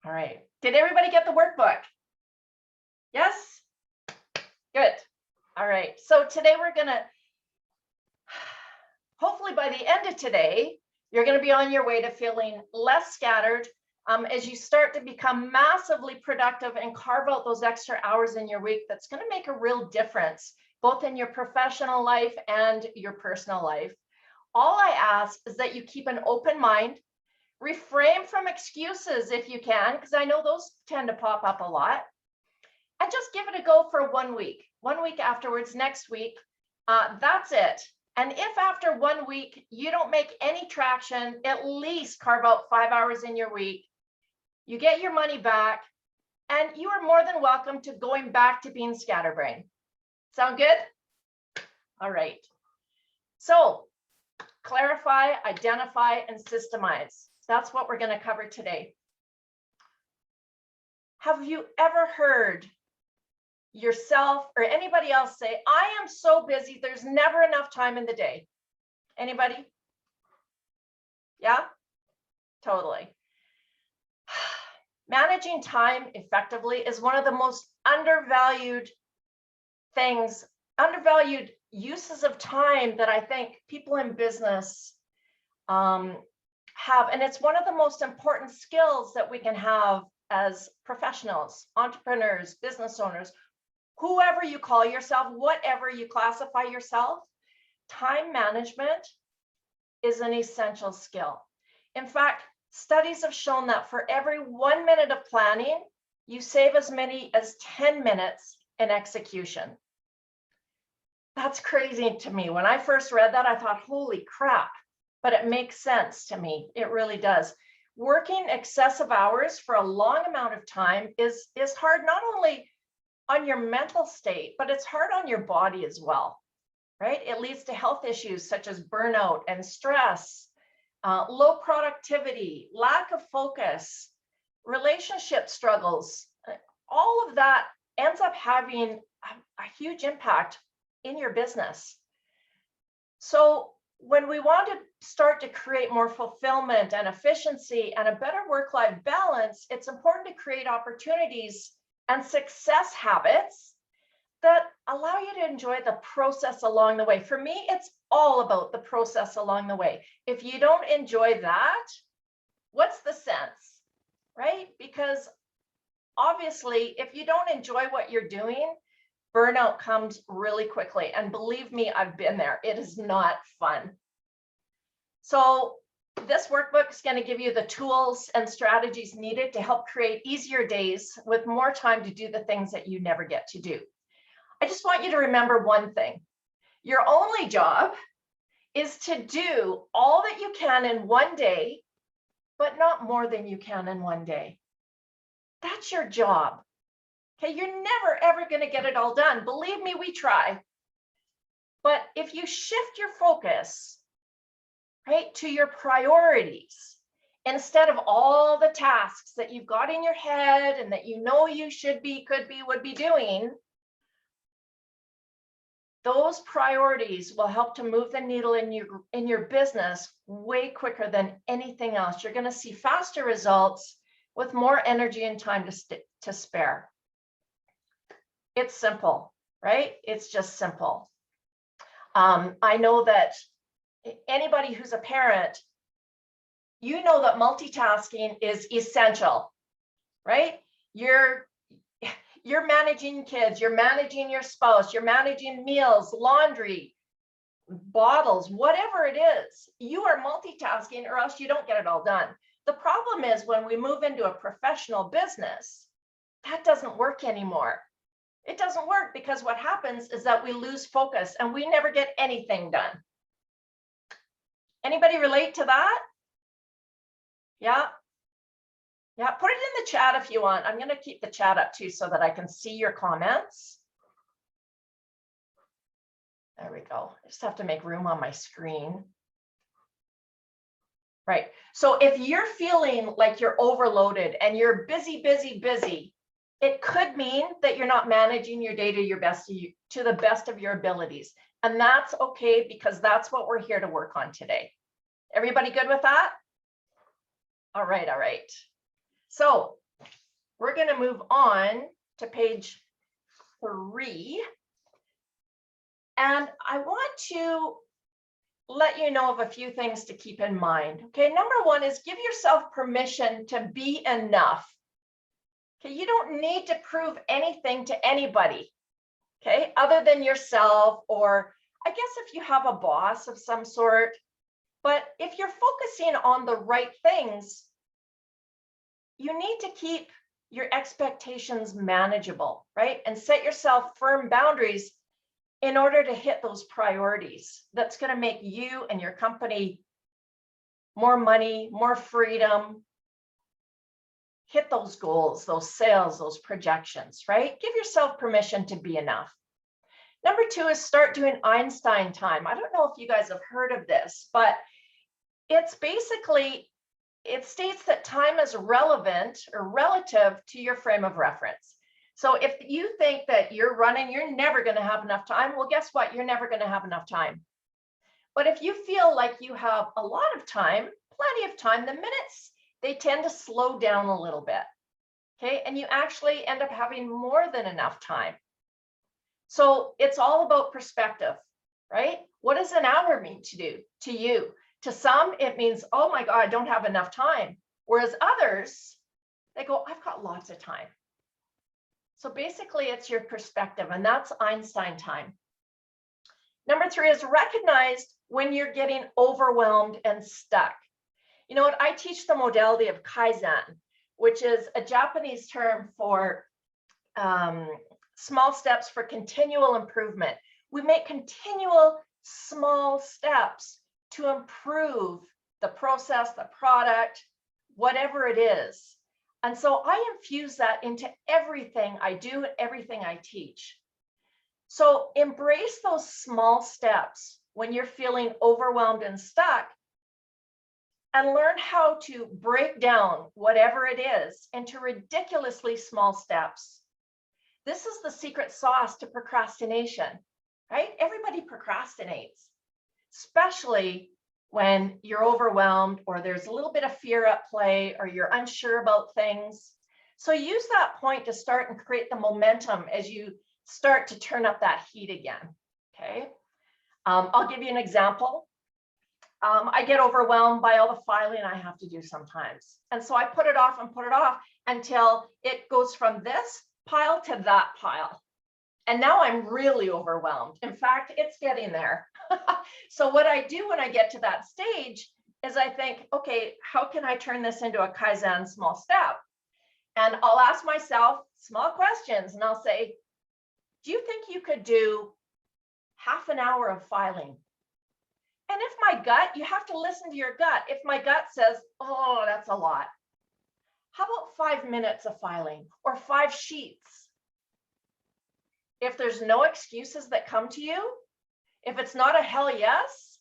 All right. Did everybody get the workbook? Yes? Good. All right. So today we're going to, hopefully by the end of today, you're going to be on your way to feeling less scattered as you start to become massively productive and carve out those extra hours in your week. That's going to make a real difference, both in your professional life and your personal life. All I ask is that you keep an open mind, refrain from excuses if you can, because I know those tend to pop up a lot, and just give it a go for 1 week. 1 week afterwards, next week, that's it. And if after 1 week you don't make any traction, at least carve out 5 hours in your week. You get your money back, and you are more than welcome to going back to being ScatterBrain. Sound good? All right. So clarify, identify, and systemize. That's what we're going to cover today. Have you ever heard yourself or anybody else say, I am so busy, there's never enough time in the day? Anybody? Yeah, totally. Managing time effectively is one of the most undervalued things, undervalued uses of time that I think people in business have. And it's one of the most important skills that we can have as professionals, entrepreneurs, business owners, whoever you call yourself, whatever you classify yourself. Time management is an essential skill. In fact, studies have shown that for every 1 minute of planning, you save as many as 10 minutes in execution. That's crazy to me. When I first read that, I thought, holy crap, but it makes sense to me. It really does. Working excessive hours for a long amount of time is hard, not only on your mental state, but it's hard on your body as well, right? It leads to health issues such as burnout and stress, low productivity, lack of focus, relationship struggles. All of that ends up having a huge impact in your business. So when we want to start to create more fulfillment and efficiency and a better work-life balance, it's important to create opportunities and success habits that allow you to enjoy the process along the way. For me, it's all about the process along the way. If you don't enjoy that, what's the sense, right? Because obviously, if you don't enjoy what you're doing, burnout comes really quickly. And believe me, I've been there. It is not fun. So this workbook is going to give you the tools and strategies needed to help create easier days with more time to do the things that you never get to do. I just want you to remember one thing. Your only job is to do all that you can in 1 day, but not more than you can in 1 day. That's your job. Okay, you're never, ever going to get it all done. Believe me, we try. But if you shift your focus, right, to your priorities, instead of all the tasks that you've got in your head and that you know you should be, could be, would be doing, those priorities will help to move the needle in your business way quicker than anything else. You're going to see faster results with more energy and time to spare. It's simple, right? It's just simple. I know that anybody who's a parent, you know that multitasking is essential, right? You're managing kids, you're managing your spouse, you're managing meals, laundry, bottles, whatever it is. You are multitasking or else you don't get it all done. The problem is when we move into a professional business, that doesn't work anymore. It doesn't work because what happens is that we lose focus and we never get anything done. Anybody relate to that? Yeah. Yeah, put it in the chat if you want. I'm going to keep the chat up too so that I can see your comments. There we go. I just have to make room on my screen. Right. So if you're feeling like you're overloaded and you're busy, it could mean that you're not managing your day to the best of your abilities. And that's okay, because that's what we're here to work on today. Everybody good with that? All right. So we're going to move on to page 3. And I want to let you know of a few things to keep in mind. Okay, number 1 is give yourself permission to be enough. Okay, you don't need to prove anything to anybody, okay, other than yourself, or I guess if you have a boss of some sort. But if you're focusing on the right things, you need to keep your expectations manageable, right? And set yourself firm boundaries in order to hit those priorities. That's going to make you and your company more money, more freedom, hit those goals, those sales, those projections, right? Give yourself permission to be enough. Number 2 is start doing Einstein time. I don't know if you guys have heard of this, but it's basically, it states that time is relevant or relative to your frame of reference. So if you think that you're running, you're never going to have enough time, well, guess what? You're never going to have enough time. But if you feel like you have a lot of time, plenty of time, the minutes, they tend to slow down a little bit. Okay, and you actually end up having more than enough time. So it's all about perspective, right? What does an hour mean to you? To some, it means, oh my God, I don't have enough time. Whereas others, they go, I've got lots of time. So basically it's your perspective, and that's Einstein time. Number 3 is recognize when you're getting overwhelmed and stuck. You know what? I teach the modality of Kaizen, which is a Japanese term for small steps for continual improvement. We make continual small steps to improve the process, the product, whatever it is. And so I infuse that into everything I do, everything I teach. So embrace those small steps when you're feeling overwhelmed and stuck, and learn how to break down whatever it is into ridiculously small steps. This is the secret sauce to procrastination, right? Everybody procrastinates, especially when you're overwhelmed or there's a little bit of fear at play or you're unsure about things. So use that point to start and create the momentum as you start to turn up that heat again, okay? I'll give you an example. I get overwhelmed by all the filing I have to do sometimes. And so I put it off until it goes from this pile to that pile. And now I'm really overwhelmed. In fact, it's getting there. So what I do when I get to that stage is I think, okay, how can I turn this into a Kaizen small step? And I'll ask myself small questions and I'll say, do you think you could do half an hour of filing? And if my gut, you have to listen to your gut. If my gut says, oh, that's a lot, how about 5 minutes of filing or 5 sheets? If there's no excuses that come to you, if it's not a hell yes,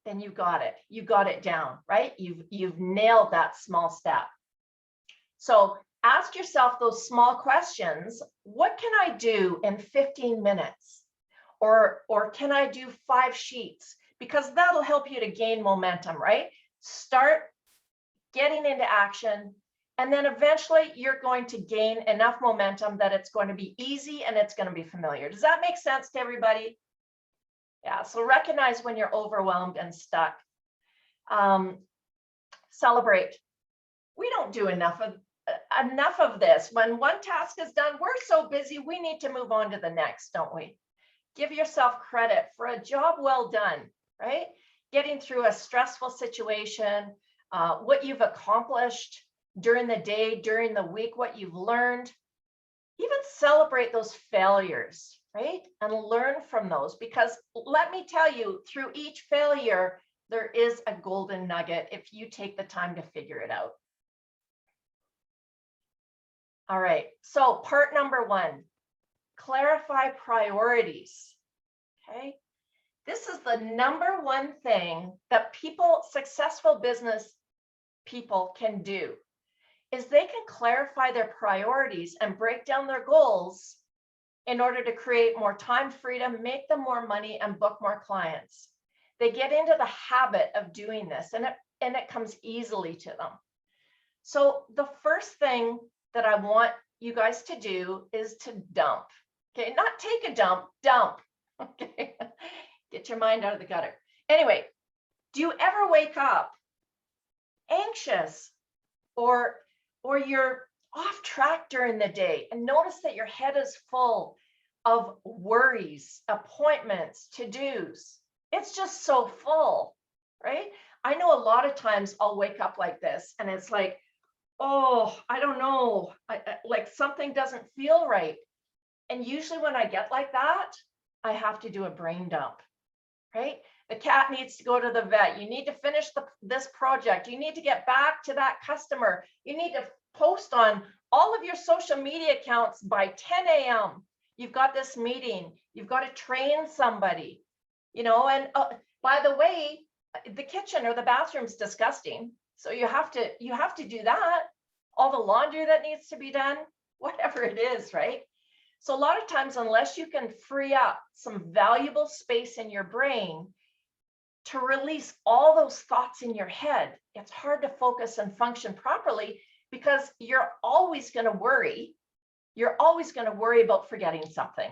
then you got it. You got it down, right? You've nailed that small step. So ask yourself those small questions. What can I do in 15 minutes? Or can I do 5 sheets? Because that'll help you to gain momentum, right? Start getting into action, and then eventually you're going to gain enough momentum that it's going to be easy and it's going to be familiar. Does that make sense to everybody? Yeah, so recognize when you're overwhelmed and stuck. Celebrate. We don't do enough of this. When one task is done, we're so busy, we need to move on to the next, don't we? Give yourself credit for a job well done, right? Getting through a stressful situation, what you've accomplished during the day, during the week, what you've learned. Even celebrate those failures, right? And learn from those, because let me tell you, through each failure, there is a golden nugget if you take the time to figure it out. All right, so part number 1. Clarify priorities, okay? This is the number 1 thing that successful business people can do, is they can clarify their priorities and break down their goals in order to create more time freedom, make them more money, and book more clients. They get into the habit of doing this, and it comes easily to them. So the first thing that I want you guys to do is to dump. Okay, not take a dump, dump. Okay, get your mind out of the gutter. Anyway, do you ever wake up anxious or you're off track during the day and notice that your head is full of worries, appointments, to-dos? It's just so full, right? I know a lot of times I'll wake up like this and it's like, oh, I don't know, like something doesn't feel right. And usually when I get like that, I have to do a brain dump, right? The cat needs to go to the vet. You need to finish this project. You need to get back to that customer. You need to post on all of your social media accounts by 10 a.m. You've got this meeting. You've got to train somebody, you know, and by the way, the kitchen or the bathroom's disgusting. So you have to do that. All the laundry that needs to be done, whatever it is, right? So a lot of times, unless you can free up some valuable space in your brain to release all those thoughts in your head, it's hard to focus and function properly because you're always going to worry. You're always going to worry about forgetting something,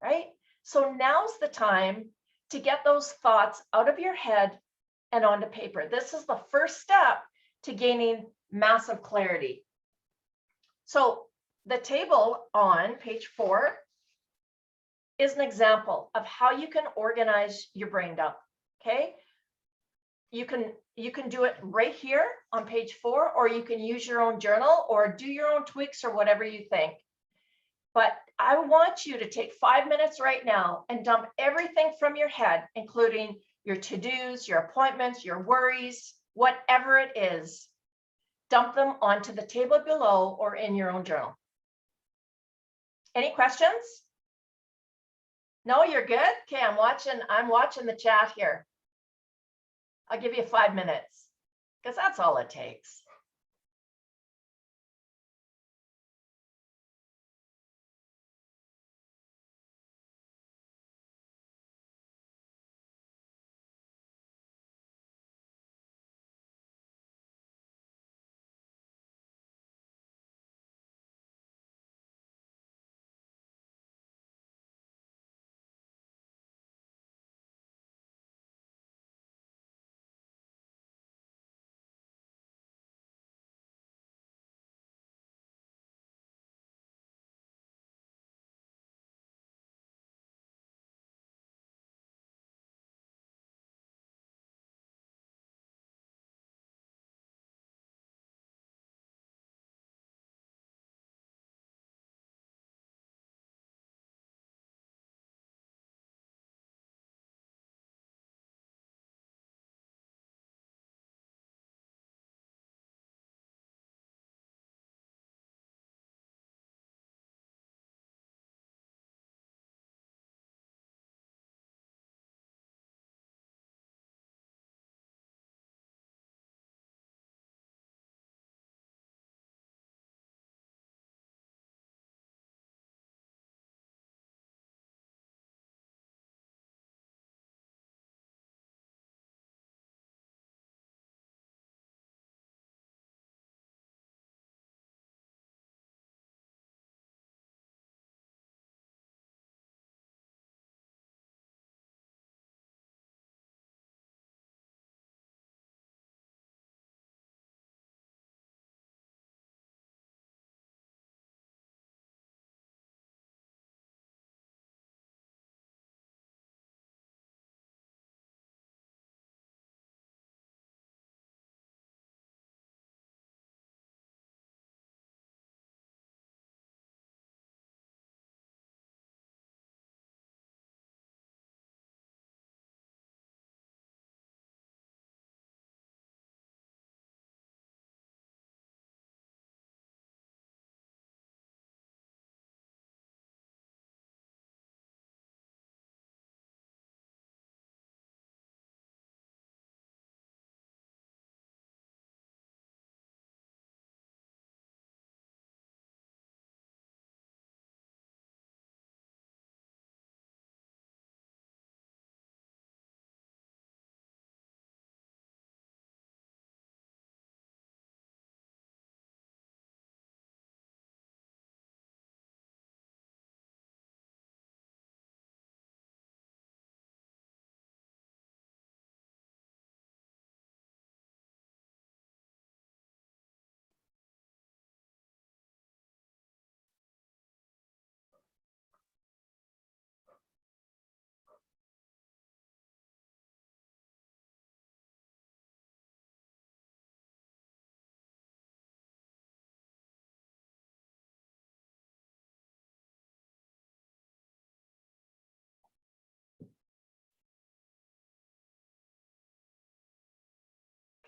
right? So now's the time to get those thoughts out of your head and onto paper. This is the first step to gaining massive clarity. So the table on page 4 is an example of how you can organize your brain dump. Okay, you can do it right here on page 4, or you can use your own journal or do your own tweaks or whatever you think. But I want you to take 5 minutes right now and dump everything from your head, including your to-dos, your appointments, your worries, whatever it is. Dump them onto the table below or in your own journal. Any questions? No, you're good? Okay, I'm watching the chat here. I'll give you 5 minutes because that's all it takes.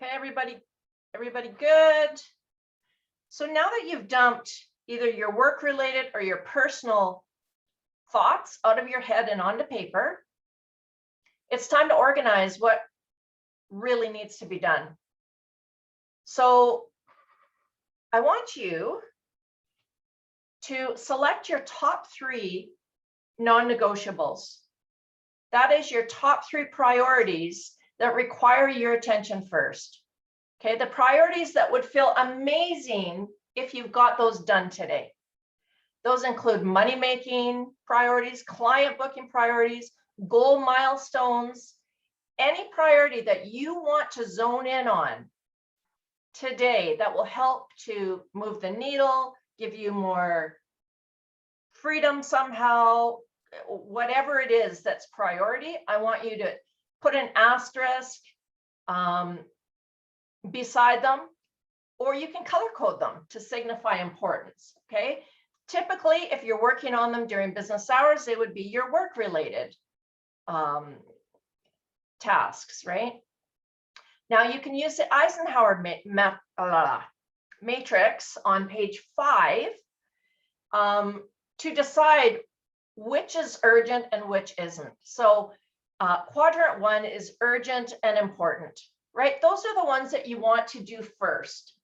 Okay, everybody good? So now that you've dumped either your work-related or your personal thoughts out of your head and onto paper, it's time to organize what really needs to be done. So I want you to select your top 3 non-negotiables. That is your top 3 priorities that require your attention first. Okay, the priorities that would feel amazing if you've got those done today. Those include money-making priorities, client booking priorities, goal milestones, any priority that you want to zone in on today that will help to move the needle, give you more freedom somehow, whatever it is that's priority. I want you to put an asterisk beside them, or you can color code them to signify importance, okay? Typically, if you're working on them during business hours, they would be your work-related tasks, right? Now you can use the Eisenhower matrix on page 5 to decide which is urgent and which isn't. So quadrant 1 is urgent and important, right? Those are the ones that you want to do first.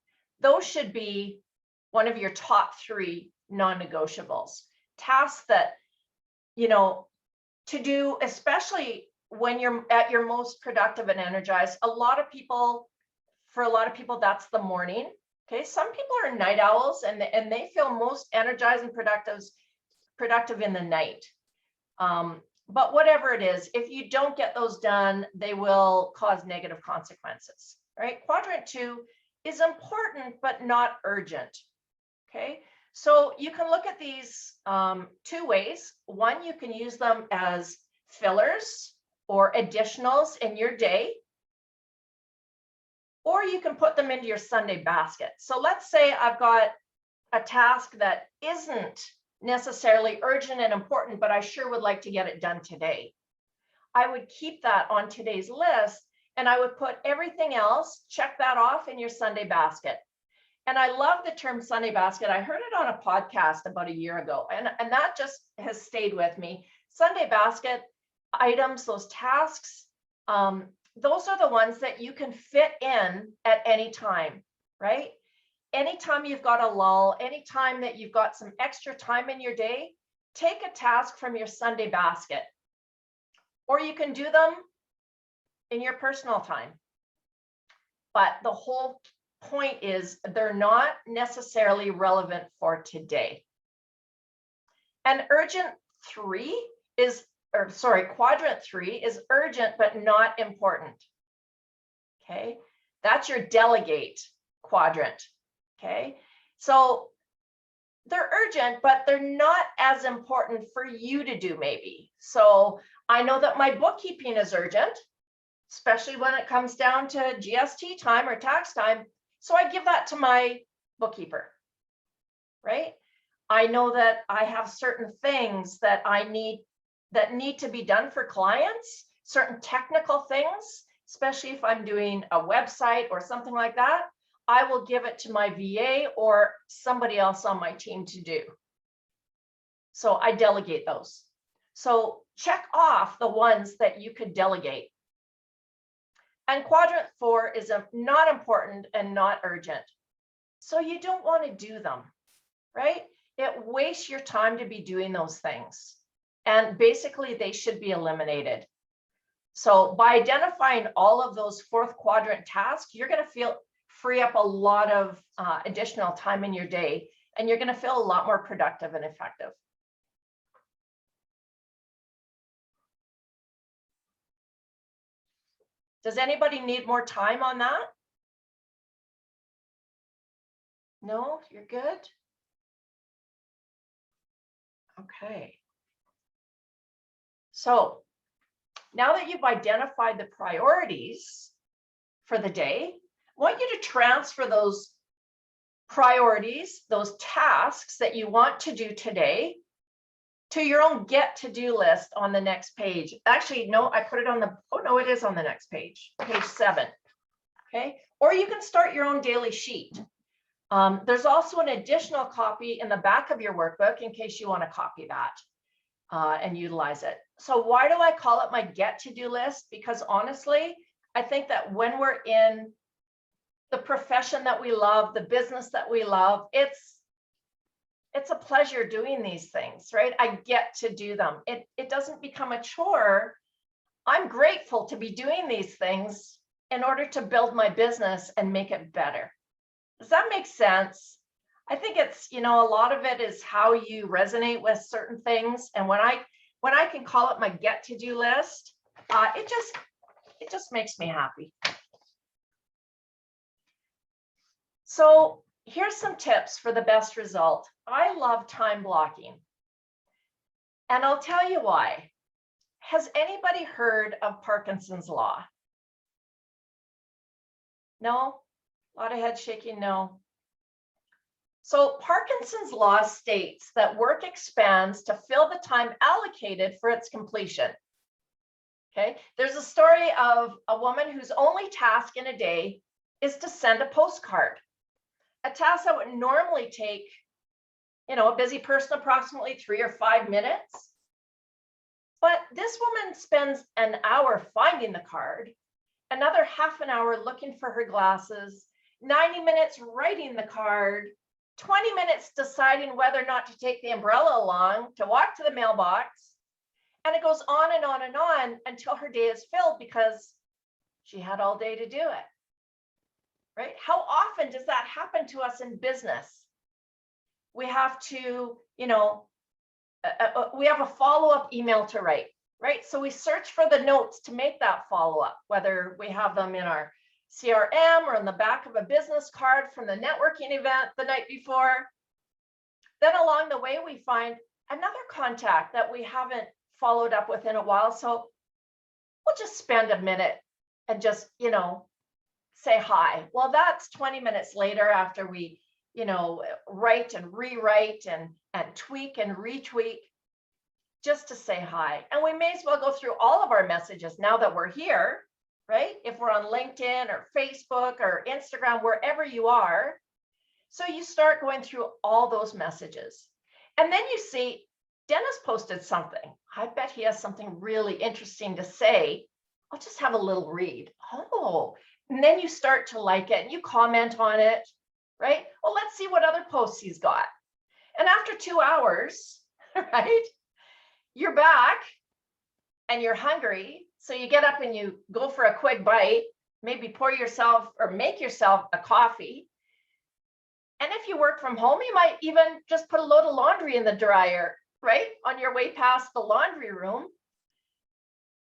Those should be one of your top 3 non-negotiables. Tasks that, you know, to do, especially when you're at your most productive and energized. For a lot of people, that's the morning. Okay, some people are night owls and they feel most energized and productive in the night. But whatever it is, if you don't get those done, they will cause negative consequences, right? Quadrant 2 is important, but not urgent, okay? So you can look at these 2 ways. One, you can use them as fillers or additionals in your day, or you can put them into your Sunday basket. So let's say I've got a task that isn't necessarily urgent and important, but I sure would like to get it done today. I would keep that on today's list and I would put everything else, check that off in your Sunday basket. And I love the term Sunday basket. I heard it on a podcast about a year ago, and that just has stayed with me. Sunday basket items, those tasks, those are the ones that you can fit in at any time, right? Anytime you've got a lull, anytime that you've got some extra time in your day, take a task from your Sunday basket, or you can do them in your personal time. But the whole point is they're not necessarily relevant for today. And quadrant 3 is urgent but not important. Okay, that's your delegate quadrant. Okay, so they're urgent, but they're not as important for you to do maybe. So I know that my bookkeeping is urgent, especially when it comes down to GST time or tax time. So I give that to my bookkeeper, right? I know that I have certain things that need to be done for clients, certain technical things, especially if I'm doing a website or something like that. I will give it to my VA or somebody else on my team to do. So I delegate those. So check off the ones that you could delegate. And quadrant 4 is not important and not urgent. So you don't want to do them, right? It wastes your time to be doing those things. And basically they should be eliminated. So by identifying all of those 4th quadrant tasks, you're going to free up a lot of additional time in your day, and you're going to feel a lot more productive and effective. Does anybody need more time on that? No, you're good? Okay. So now that you've identified the priorities for the day, I want you to transfer those priorities, those tasks that you want to do today, to your own get to do list on the next page. Actually, no, I put it on the, oh no, it is on the next page, page 7. okay? Or you can start your own daily sheet. There's also an additional copy in the back of your workbook in case you want to copy that and utilize it. So why do I call it my get to-do list? Because honestly, I think that when we're in the profession that we love, the business that we love, it's a pleasure doing these things, right? I get to do them. It doesn't become a chore. I'm grateful to be doing these things in order to build my business and make it better. Does that make sense? I think it's, a lot of it is how you resonate with certain things. And when I can call it my get to do list, it just makes me happy. So here's some tips for the best result. I love time blocking. And I'll tell you why. Has anybody heard of Parkinson's law? No? A lot of head shaking, no. So Parkinson's law states that work expands to fill the time allocated for its completion. Okay, there's a story of a woman whose only task in a day is to send a postcard. A task that would normally take, a busy person approximately 3 or 5 minutes. But this woman spends an hour finding the card, another half an hour looking for her glasses, 90 minutes writing the card, 20 minutes deciding whether or not to take the umbrella along to walk to the mailbox. And it goes on and on and on until her day is filled because she had all day to do it. Right? How often does that happen to us in business? We have to, we have a follow-up email to write, right? So we search for the notes to make that follow-up, whether we have them in our CRM or in the back of a business card from the networking event the night before. Then along the way, we find another contact that we haven't followed up with in a while. So we'll just spend a minute and just, say hi. Well, that's 20 minutes later after we, write and rewrite and tweak and retweak just to say hi. And we may as well go through all of our messages now that we're here, right? If we're on LinkedIn or Facebook or Instagram, wherever you are. So you start going through all those messages. And then you see, Dennis posted something. I bet he has something really interesting to say. I'll just have a little read. Oh, and then you start to like it and you comment on it, right? Well, let's see what other posts he's got. And after 2 hours, right, you're back and you're hungry. So you get up and you go for a quick bite, maybe pour yourself or make yourself a coffee. And if you work from home, you might even just put a load of laundry in the dryer, right, on your way past the laundry room.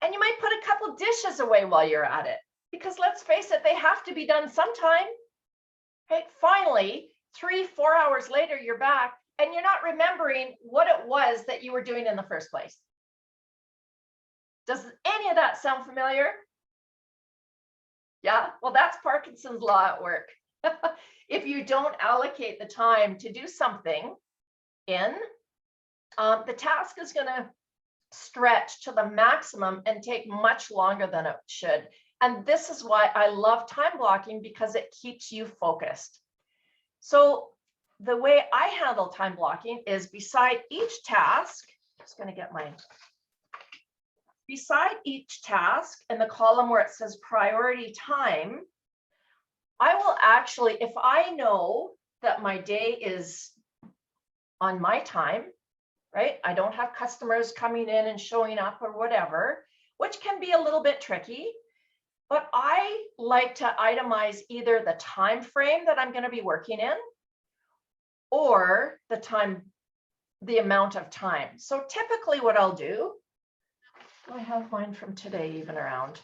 And you might put a couple dishes away while you're at it. Because let's face it, they have to be done sometime. Right? Finally, 3-4 hours later, you're back and you're not remembering what it was that you were doing in the first place. Does any of that sound familiar? Yeah, well, that's Parkinson's law at work. If you don't allocate the time to do something the task is going to stretch to the maximum and take much longer than it should. And this is why I love time blocking, because it keeps you focused. So the way I handle time blocking is beside each task, beside each task in the column where it says priority time, I will actually, if I know that my day is on my time, right? I don't have customers coming in and showing up or whatever, which can be a little bit tricky. But I like to itemize either the time frame that I'm going to be working in or the amount of time. So typically what I'll do, I have mine from today even around.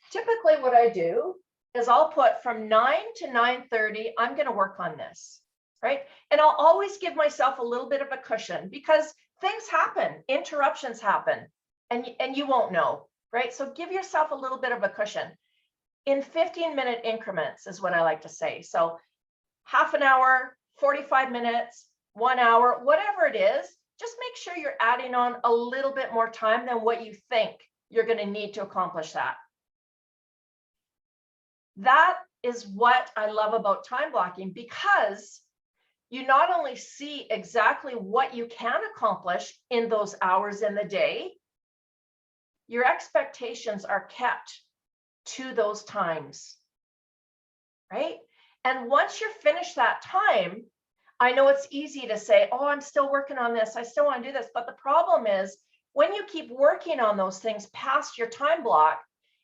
Typically what I do is I'll put from 9 to 9:30, I'm going to work on this, right? And I'll always give myself a little bit of a cushion because things happen, interruptions happen, and you won't know, right? So give yourself a little bit of a cushion. In 15-minute increments is what I like to say. So half an hour, 45 minutes, 1 hour, whatever it is, just make sure you're adding on a little bit more time than what you think you're going to need to accomplish that. That is what I love about time blocking, because you not only see exactly what you can accomplish in those hours in the day, your expectations are kept to those times, right? And once you're finished that time, I know it's easy to say, oh, I'm still working on this, I still want to do this. But the problem is, when you keep working on those things past your time block,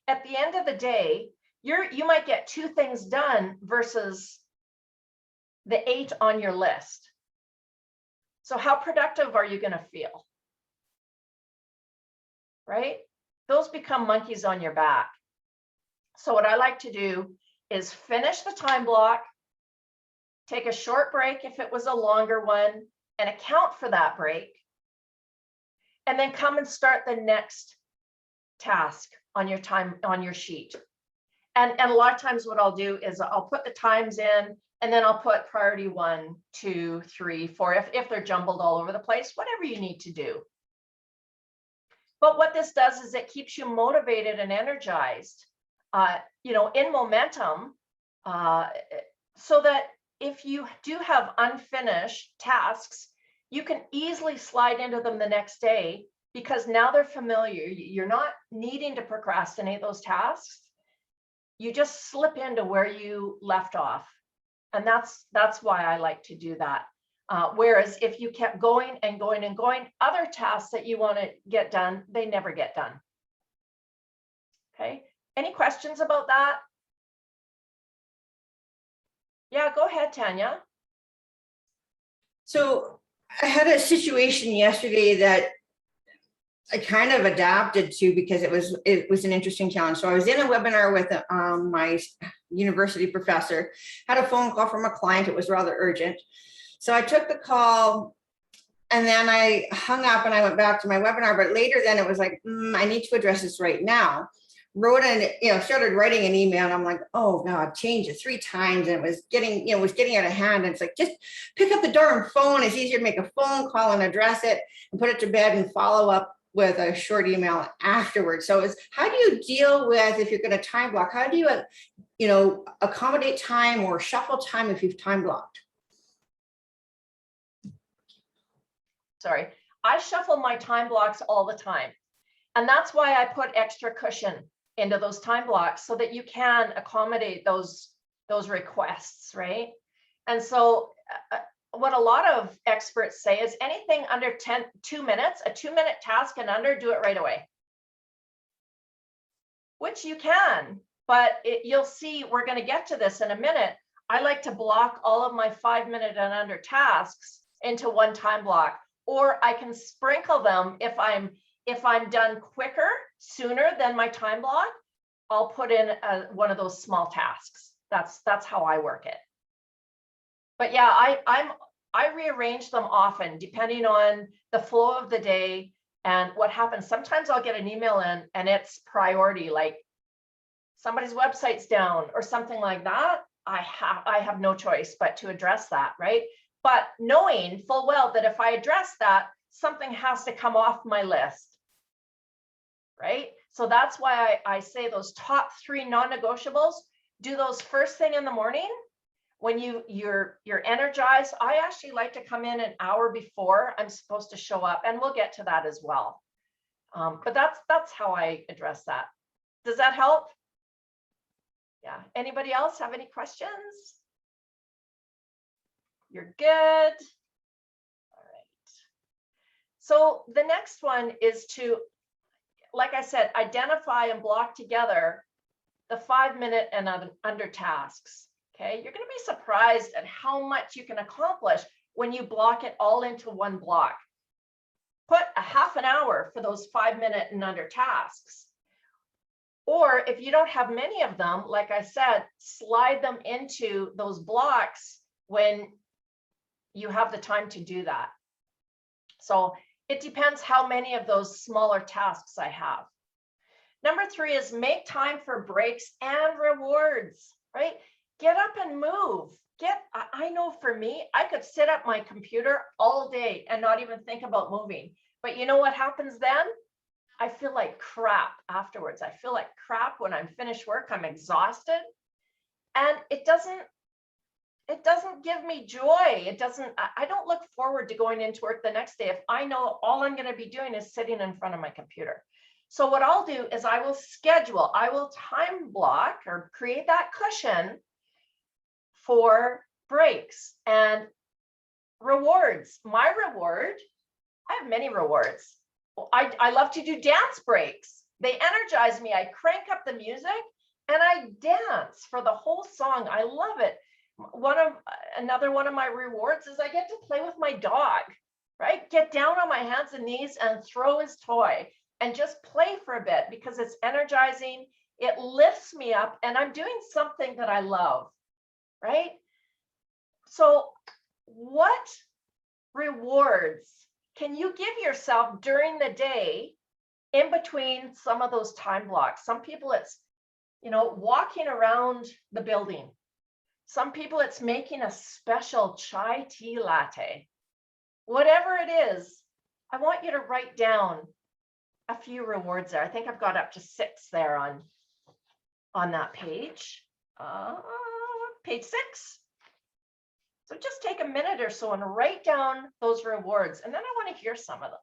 at the end of the day, you might get 2 things done versus the 8 on your list. So how productive are you going to feel? Right? Those become monkeys on your back. So what I like to do is finish the time block, take a short break if it was a longer one, and account for that break, and then come and start the next task on your sheet. And a lot of times what I'll do is I'll put the times in, and then I'll put priority 1, 2, 3, 4, if they're jumbled all over the place, whatever you need to do. But what this does is it keeps you motivated and energized, in momentum, so that if you do have unfinished tasks, you can easily slide into them the next day, because now they're familiar. You're not needing to procrastinate those tasks. You just slip into where you left off. And that's why I like to do that. Whereas if you kept going and going and going, other tasks that you want to get done, they never get done. Okay. Any questions about that? Yeah, go ahead, Tanya. So I had a situation yesterday that I kind of adapted to, because it was an interesting challenge. So I was in a webinar with my university professor, had a phone call from a client. It was rather urgent. So I took the call, and then I hung up and I went back to my webinar. But later then it was like, I need to address this right now. Wrote and started writing an email, and I'm like, oh God, changed it 3 times, and it was getting out of hand. And it's like, just pick up the darn phone. It's easier to make a phone call and address it and put it to bed and follow up with a short email afterwards. So it's, how do you deal with, if you're going to time block, how do you accommodate time or shuffle time if you've time blocked? Sorry, I shuffle my time blocks all the time. And that's why I put extra cushion into those time blocks, so that you can accommodate those requests, right? And so what a lot of experts say is anything under 2 minutes, a 2-minute task and under, do it right away. Which you can, but you'll see, we're going to get to this in a minute. I like to block all of my 5-minute and under tasks into one time block, or I can sprinkle them if I'm done quicker, sooner than my time block. I'll put in one of those small tasks. That's how I work it. But yeah, I rearrange them often depending on the flow of the day and what happens. Sometimes I'll get an email in and it's priority, like somebody's website's down or something like that. I have no choice but to address that, right? But knowing full well that if I address that, something has to come off my list, right? So that's why I say those top 3 non-negotiables, do those first thing in the morning when you're energized. I actually like to come in an hour before I'm supposed to show up, and we'll get to that as well. But that's how I address that. Does that help? Yeah. Anybody else have any questions? You're good. All right. So the next one is to, like I said, identify and block together the 5-minute and under tasks. Okay, you're going to be surprised at how much you can accomplish when you block it all into one block. Put a half an hour for those 5-minute and under tasks. Or if you don't have many of them, like I said, slide them into those blocks when you have the time to do that. So it depends how many of those smaller tasks I have. Number 3 is make time for breaks and rewards, right? Get up and move. I know for me, I could sit at my computer all day and not even think about moving. But you know what happens then? I feel like crap afterwards. I feel like crap when I'm finished work. I'm exhausted. And it doesn't give me joy. I don't look forward to going into work the next day if I know all I'm going to be doing is sitting in front of my computer. So what I'll do is I will time block or create that cushion for breaks and rewards. My reward, I have many rewards. I love to do dance breaks. They energize me. I crank up the music and I dance for the whole song. I love it. Another one of my rewards is I get to play with my dog, right? Get down on my hands and knees and throw his toy and just play for a bit because it's energizing. It lifts me up and I'm doing something that I love, right? So what rewards can you give yourself during the day in between some of those time blocks? Some people it's, walking around the building. Some people it's making a special chai tea latte. Whatever it is, I want you to write down a few rewards there. I think I've got up to 6 there on that page. Page 6. So just take a minute or so and write down those rewards. And then I want to hear some of them.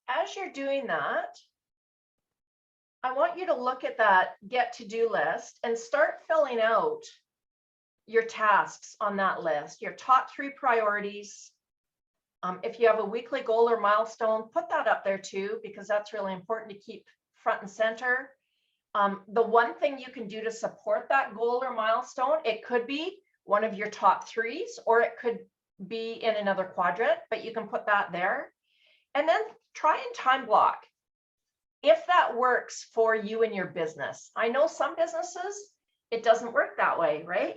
As you're doing that, I want you to look at that get to-do list and start filling out your tasks on that list, your top 3 priorities. If you have a weekly goal or milestone, put that up there too, because that's really important to keep front and center. The one thing you can do to support that goal or milestone, it could be one of your top 3s, or it could be in another quadrant, but you can put that there. And then try and time block if that works for you and your business. I know some businesses, it doesn't work that way, right?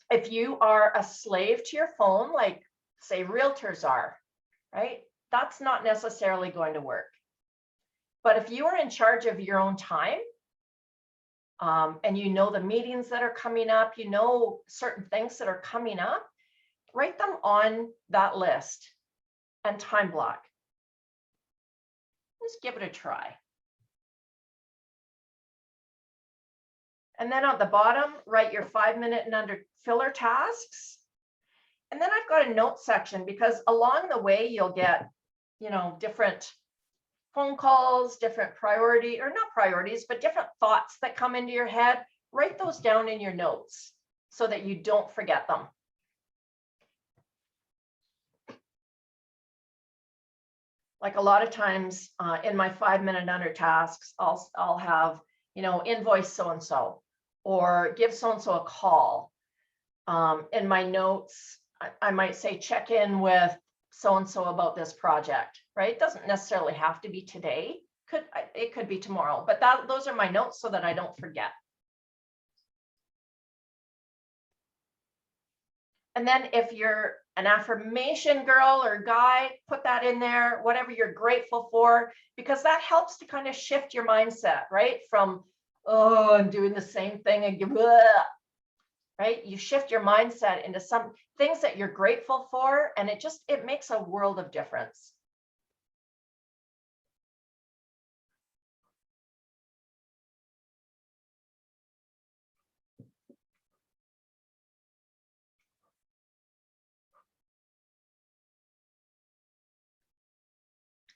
If you are a slave to your phone, like say realtors are, right? That's not necessarily going to work. But if you are in charge of your own time, and you know the meetings that are coming up, you know certain things that are coming up, write them on that list and time block. Just give it a try. And then at the bottom, write your 5-minute and under filler tasks. And then I've got a note section because along the way, you'll get, different phone calls, different priority, or not priorities, but different thoughts that come into your head. Write those down in your notes so that you don't forget them. Like a lot of times in my 5-minute under tasks, I'll have, invoice so-and-so or give so-and-so a call. In my notes, I might say check in with so-and-so about this project, right? It doesn't necessarily have to be today. It could be tomorrow, but those are my notes so that I don't forget. And then if you're an affirmation girl or guy, put that in there, whatever you're grateful for, because that helps to kind of shift your mindset, right? From, oh, I'm doing the same thing again, right? You shift your mindset into some things that you're grateful for, and it makes a world of difference.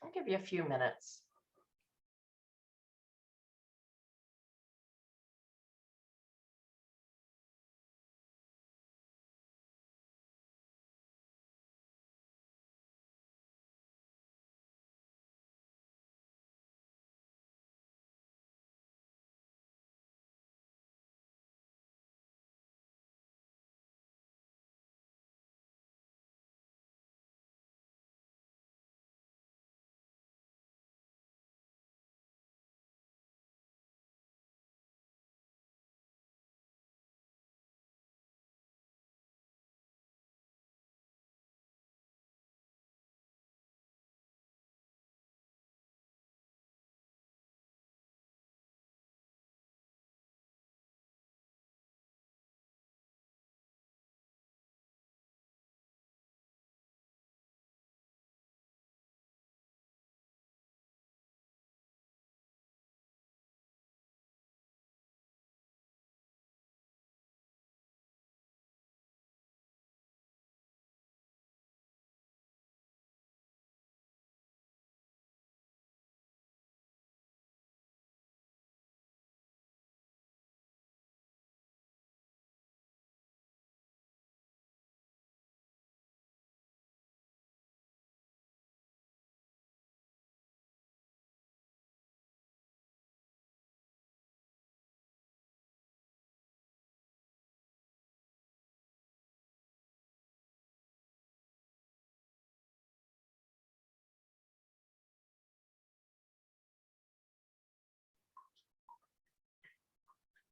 I'll give you a few minutes.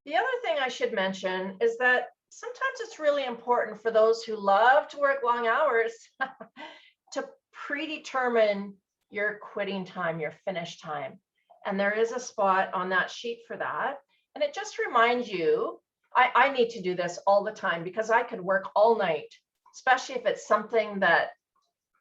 The other thing I should mention is that sometimes it's really important for those who love to work long hours to predetermine your quitting time, your finish time. And there is a spot on that sheet for that. And it just reminds you, I need to do this all the time because I could work all night, especially if it's something that,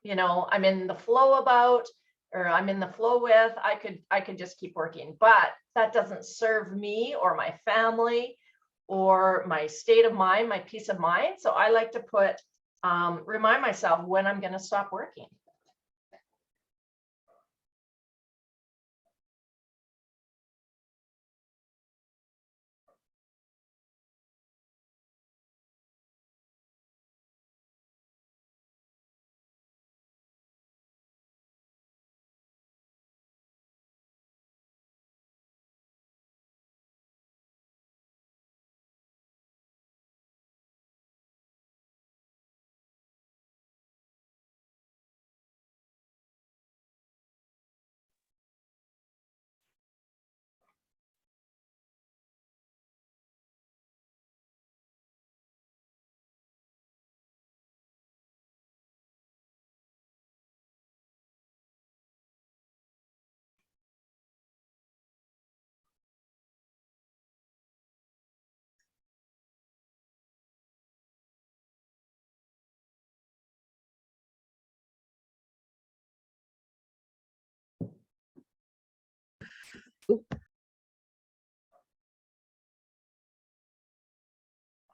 you know, I'm in the flow about, or I'm in the flow with. I could just keep working, but that doesn't serve me or my family or my state of mind, my peace of mind. So I like to put, remind myself when I'm going to stop working.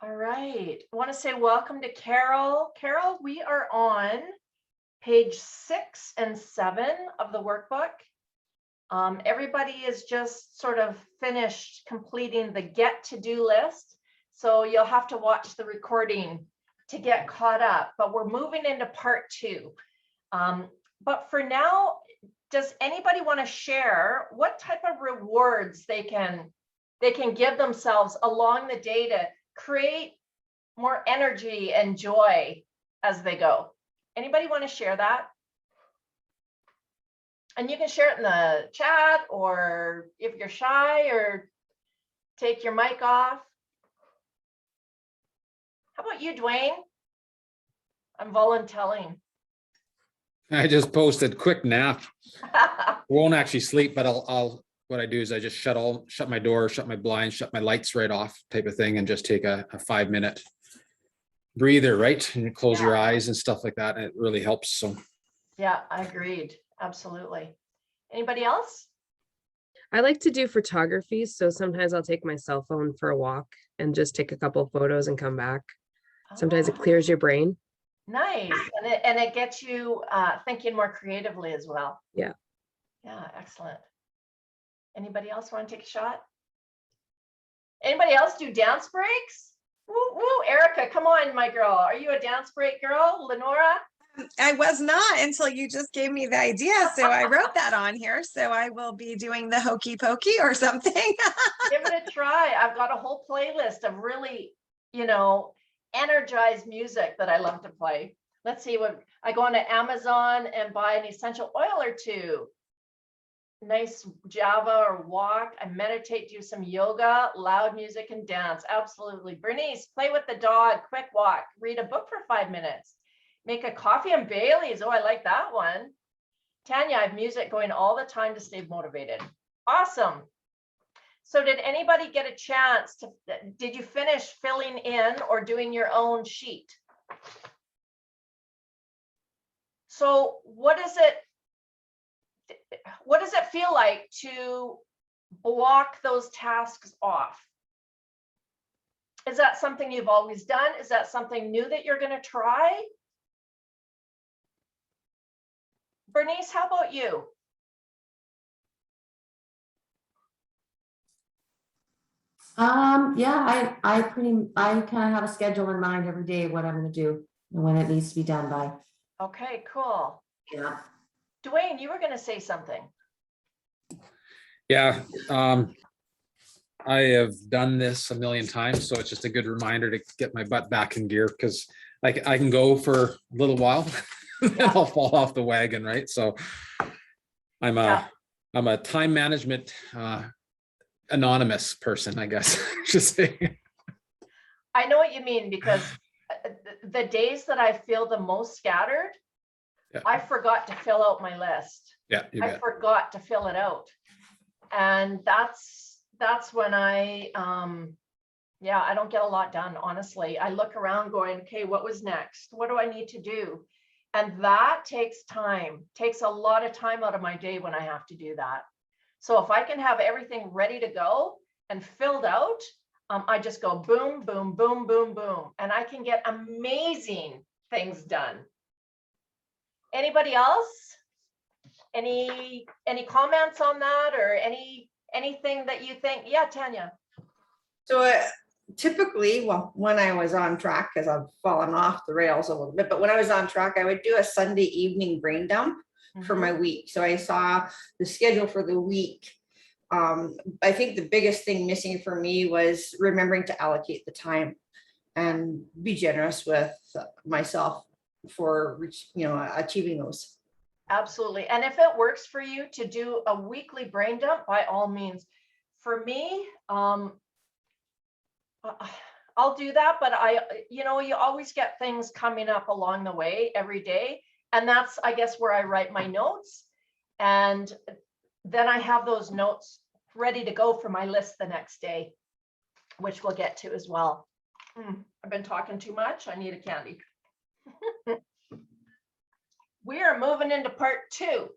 All right, I want to say welcome to Carol. Carol, we are on page 6 and 7 of the workbook. Everybody is just sort of finished completing the get to do list. So you'll have to watch the recording to get caught up, but we're moving into part 2. But for now, does anybody want to share what type of rewards they can give themselves along the day to create more energy and joy as they go? Anybody want to share that? And you can share it in the chat, or if you're shy, or take your mic off. How about you, Dwayne? I'm volunteering. I just posted quick nap. Won't actually sleep, but I'll what I do is I just shut my door, shut my blinds, shut my lights right off type of thing, and just take a 5-minute breather, right? And close your eyes and stuff like that. And it really helps. So yeah, I agreed. Absolutely. Anybody else? I like to do photography, so sometimes I'll take my cell phone for a walk and just take a couple photos and come back. Sometimes it clears your brain. Nice. And it gets you thinking more creatively as well. Yeah. Yeah, excellent. Anybody else want to take a shot? Anybody else do dance breaks? Woo, woo, Erica, come on, my girl. Are you a dance break girl? Lenora? I was not until you just gave me the idea. So I wrote that on here. So I will be doing the hokey pokey or something. Give it a try. I've got a whole playlist of really, you know, energized music that I love to play. Let's see what I go on to Amazon and buy an essential oil or two. Nice Java or walk. I meditate, do some yoga, loud music, and dance. Absolutely. Bernice, play with the dog, quick walk, read a book for 5 minutes. Make a coffee and Bailey's. Oh, I like that one. Tanya, I have music going all the time to stay motivated. Awesome. So did anybody get a chance to, did you finish filling in or doing your own sheet? So what does it feel like to block those tasks off? Is that something you've always done? Is that something new that you're going to try? Bernice, how about you? Yeah, I kind of have a schedule in mind every day what I'm going to do and when it needs to be done by. Okay, cool. Yeah. Dwayne, you were going to say something. yeah, I have done this a million times, so it's just a good reminder to get my butt back in gear, because I can go for a little while and then I'll fall off the wagon, right? So I'm a time management anonymous person, I guess. I should say. I know what you mean, because the days that I feel the most scattered, Yeah. I forgot to fill out my list. Yeah, you I bet. forgot to fill it out. And that's when I don't get a lot done, honestly. I look around going, okay, what was next? What do I need to do? And that takes time, takes a lot of time out of my day when I have to do that. So if I can have everything ready to go and filled out, I just go boom, boom, boom, boom, boom, and I can get amazing things done. Anybody else? Any comments on that, or anything that you think? Yeah, Tanya. So typically, well, when I was on track, because I've fallen off the rails a little bit, but when I was on track, I would do a Sunday evening brain dump for my week. So I saw the schedule for the week. I think the biggest thing missing for me was remembering to allocate the time and be generous with myself for, achieving those. Absolutely. And if it works for you to do a weekly brain dump, by all means. For me, I'll do that, but you always get things coming up along the way every day. And that's, I guess, where I write my notes. And then I have those notes ready to go for my list the next day, which we'll get to as well. I've been talking too much. I need a candy. We are moving into part 2.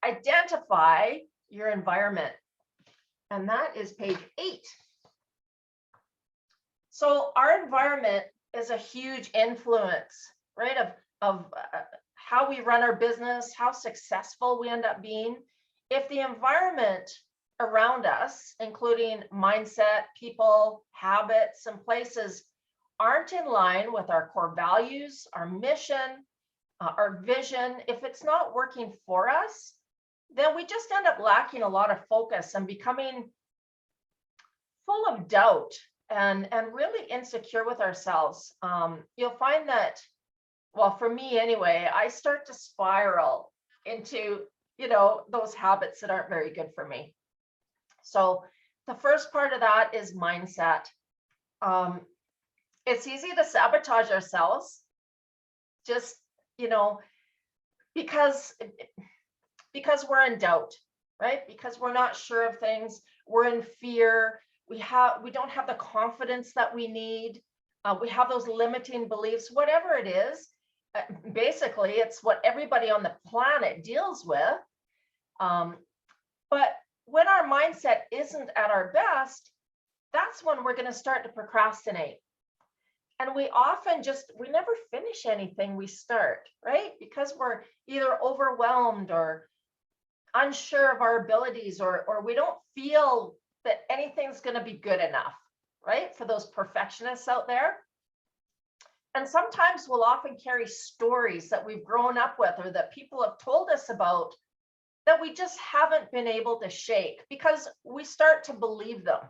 Identify your environment. And that is page 8. So our environment is a huge influence, right, of how we run our business, how successful we end up being. If the environment around us, including mindset, people, habits, and places, aren't in line with our core values, our mission, our vision, if it's not working for us, then we just end up lacking a lot of focus and becoming full of doubt and really insecure with ourselves. You'll find that, well, for me anyway, I start to spiral into, those habits that aren't very good for me. So the first part of that is mindset. It's easy to sabotage ourselves, just, because we're in doubt, right? Because we're not sure of things, we're in fear, we don't have the confidence that we need, we have those limiting beliefs, whatever it is. Basically, it's what everybody on the planet deals with. But when our mindset isn't at our best, that's when we're going to start to procrastinate. And we often we never finish anything we start, right? Because we're either overwhelmed or unsure of our abilities, or we don't feel that anything's going to be good enough, right? For those perfectionists out there. And sometimes we'll often carry stories that we've grown up with or that people have told us about that we just haven't been able to shake because we start to believe them.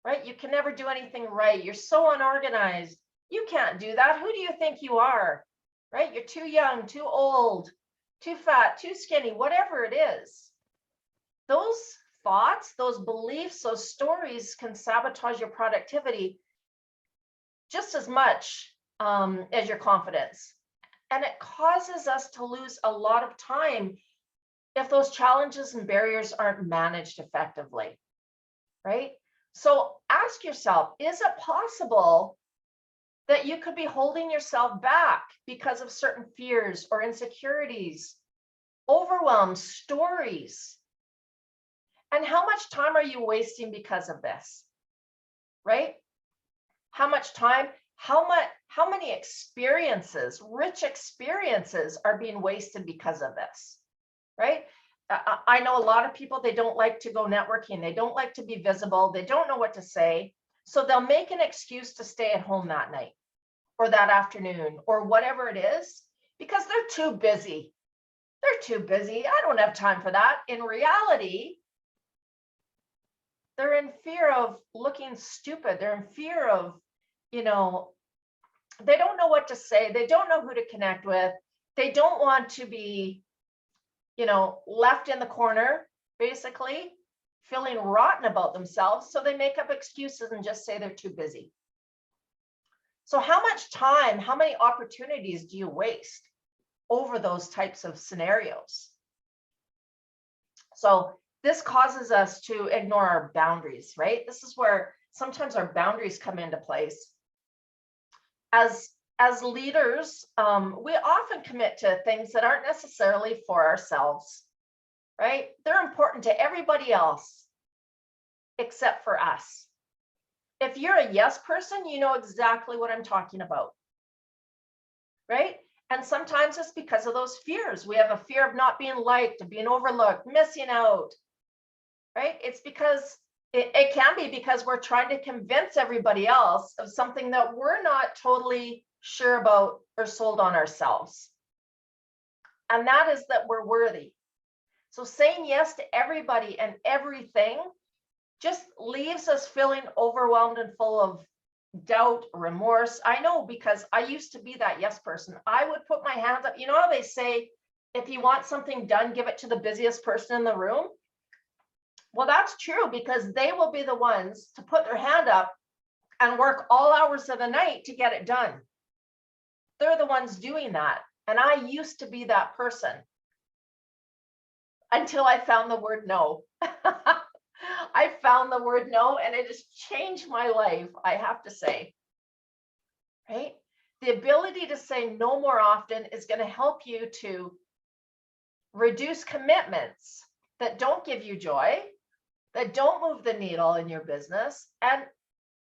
Right? You can never do anything right. You're so unorganized. You can't do that. Who do you think you are? Right? You're too young, too old, too fat, too skinny, whatever it is. Those thoughts, those beliefs, those stories can sabotage your productivity just as much as your confidence. And it causes us to lose a lot of time if those challenges and barriers aren't managed effectively. Right? So ask yourself, is it possible that you could be holding yourself back because of certain fears or insecurities, overwhelmed stories? And how much time are you wasting because of this? Right? How much time, how many experiences, rich experiences are being wasted because of this? Right? I know a lot of people, they don't like to go networking. They don't like to be visible. They don't know what to say. So they'll make an excuse to stay at home that night or that afternoon or whatever it is, because they're too busy. They're too busy. I don't have time for that. In reality, they're in fear of looking stupid. They're in fear of, they don't know what to say. They don't know who to connect with. They don't want to be left in the corner, basically, feeling rotten about themselves, so they make up excuses and just say they're too busy. So how much time, how many opportunities do you waste over those types of scenarios? So this causes us to ignore our boundaries, right? This is where sometimes our boundaries come into place. As leaders, we often commit to things that aren't necessarily for ourselves, right? They're important to everybody else except for us. If you're a yes person, you know exactly what I'm talking about, right? And sometimes it's because of those fears. We have a fear of not being liked, of being overlooked, missing out, right? It's because it can be because we're trying to convince everybody else of something that we're not totally sure about or sold on ourselves. And that is that we're worthy. So saying yes to everybody and everything just leaves us feeling overwhelmed and full of doubt, remorse. I know, because I used to be that yes person. I would put my hands up. You know how they say, if you want something done, give it to the busiest person in the room? Well, that's true, because they will be the ones to put their hand up and work all hours of the night to get it done. They're the ones doing that. And I used to be that person until I found the word no. I found the word no, and it has changed my life, I have to say, right? The ability to say no more often is going to help you to reduce commitments that don't give you joy, that don't move the needle in your business, and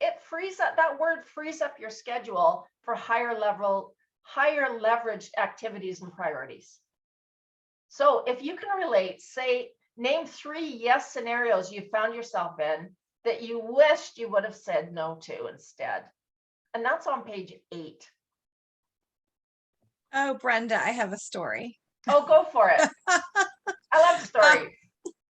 it frees up, that word frees up your schedule for higher leveraged activities and priorities. So if you can relate, say, name 3 yes scenarios you found yourself in that you wished you would have said no to instead. And that's on page 8. Oh, Brenda, I have a story. Oh, go for it. I love stories.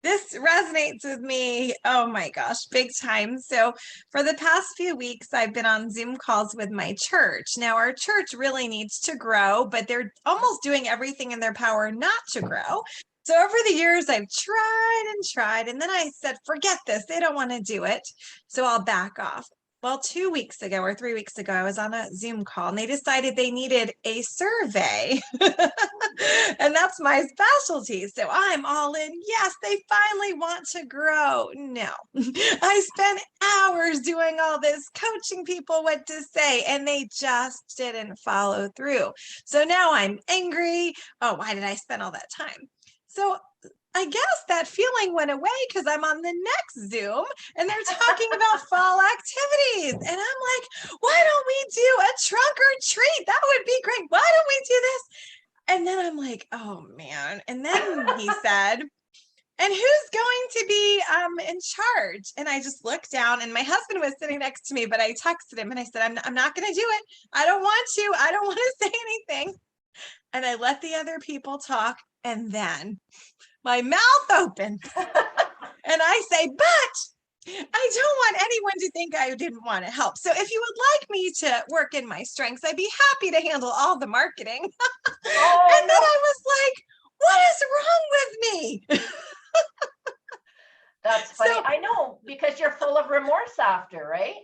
This resonates with me. Oh my gosh, big time. So for the past few weeks, I've been on Zoom calls with my church. Now, our church really needs to grow, but they're almost doing everything in their power not to grow. So over the years, I've tried, and then I said, forget this. They don't want to do it. So I'll back off. Well, 2 weeks ago or 3 weeks ago, I was on a Zoom call and they decided they needed a survey. And that's my specialty. So I'm all in. Yes, they finally want to grow. No, I spent hours doing all this, coaching people what to say, and they just didn't follow through. So now I'm angry. Oh, why did I spend all that time? So I guess that feeling went away because I'm on the next Zoom and they're talking about fall activities. And I'm like, why don't we do a trunk or treat? That would be great. Why don't we do this? And then I'm like, oh man. And then he said, and who's going to be in charge? And I just looked down and my husband was sitting next to me, but I texted him and I said, I'm not going to do it. I don't want to. I don't want to say anything. And I let the other people talk. And then my mouth opened and I say, but I don't want anyone to think I didn't want to help. So if you would like me to work in my strengths, I'd be happy to handle all the marketing. Oh, and then I was like, what is wrong with me? that's funny. So, I know, because you're full of remorse after, right?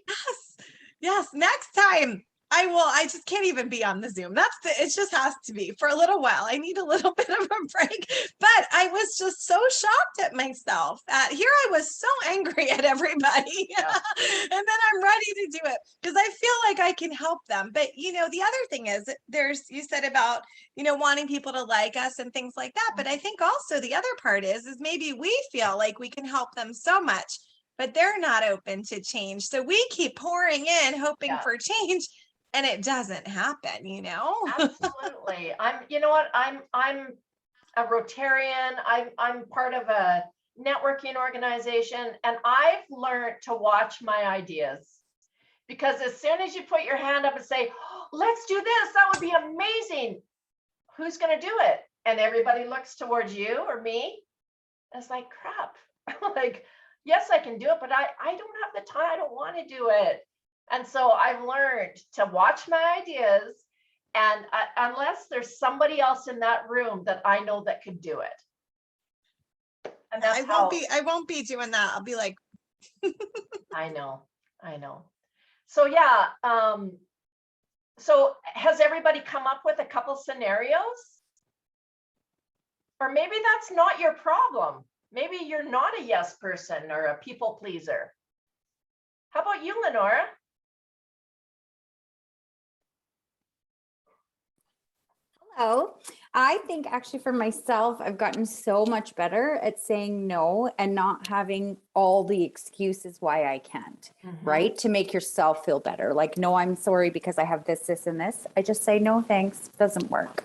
Yes. Next time I just can't even be on the Zoom. It just has to be for a little while. I need a little bit of a break, but I was just so shocked at myself that here I was so angry at everybody. Yeah. And then I'm ready to do it because I feel like I can help them. But, the other thing is you said about, wanting people to like us and things like that. But I think also the other part is maybe we feel like we can help them so much, but they're not open to change. So we keep pouring in, hoping for change. And it doesn't happen, Absolutely. I'm a Rotarian. I'm part of a networking organization, and I've learned to watch my ideas, because as soon as you put your hand up and say, oh, let's do this, that would be amazing. Who's going to do it? And everybody looks towards you or me. And it's like, crap. Like, yes, I can do it, but I don't have the time. I don't want to do it. And so I've learned to watch my ideas, and unless there's somebody else in that room that I know that could do it, And that's I won't be doing that. I'll be like, I know. So yeah, so has everybody come up with a couple scenarios? Or maybe that's not your problem. Maybe you're not a yes person or a people pleaser. How about you, Lenora? Hello. I think actually for myself, I've gotten so much better at saying no and not having all the excuses why I can't, right? To make yourself feel better. Like, no, I'm sorry because I have this, this, and this. I just say, no, thanks. Doesn't work.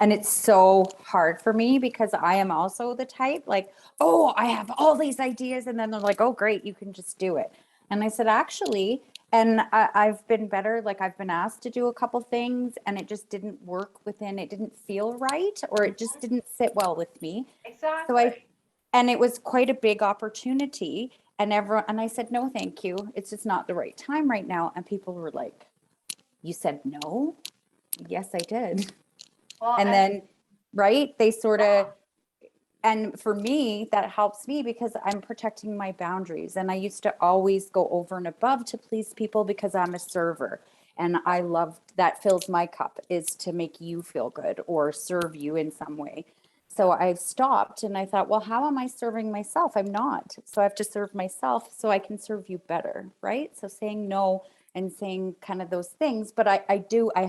And it's so hard for me because I am also the type like, oh, I have all these ideas. And then they're like, oh, great, you can just do it. And I said, actually, and I've been better. Like I've been asked to do a couple things and it just didn't work within, it didn't feel right, or it just didn't sit well with me. Exactly. And it was quite a big opportunity. And I said, no, thank you. It's just not the right time right now. And people were like, you said no? Yes, I did. Well, And then, right, they sort of, and for me, that helps me because I'm protecting my boundaries. And I used to always go over and above to please people because I'm a server. And I love that fills my cup is to make you feel good or serve you in some way. So I've stopped and I thought, well, how am I serving myself? I'm not. So I have to serve myself so I can serve you better, right? So saying no and saying kind of those things. But I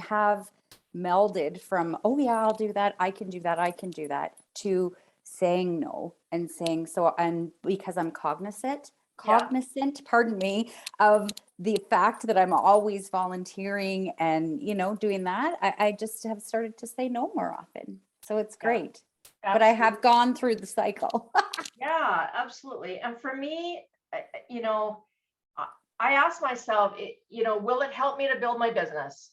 have melded from, oh yeah, I'll do that. I can do that, to saying no and saying so. And because I'm cognizant, pardon me, of the fact that I'm always volunteering and, doing that, I just have started to say no more often. So it's great. But I have gone through the cycle. Yeah, absolutely. And for me, I ask myself, will it help me to build my business?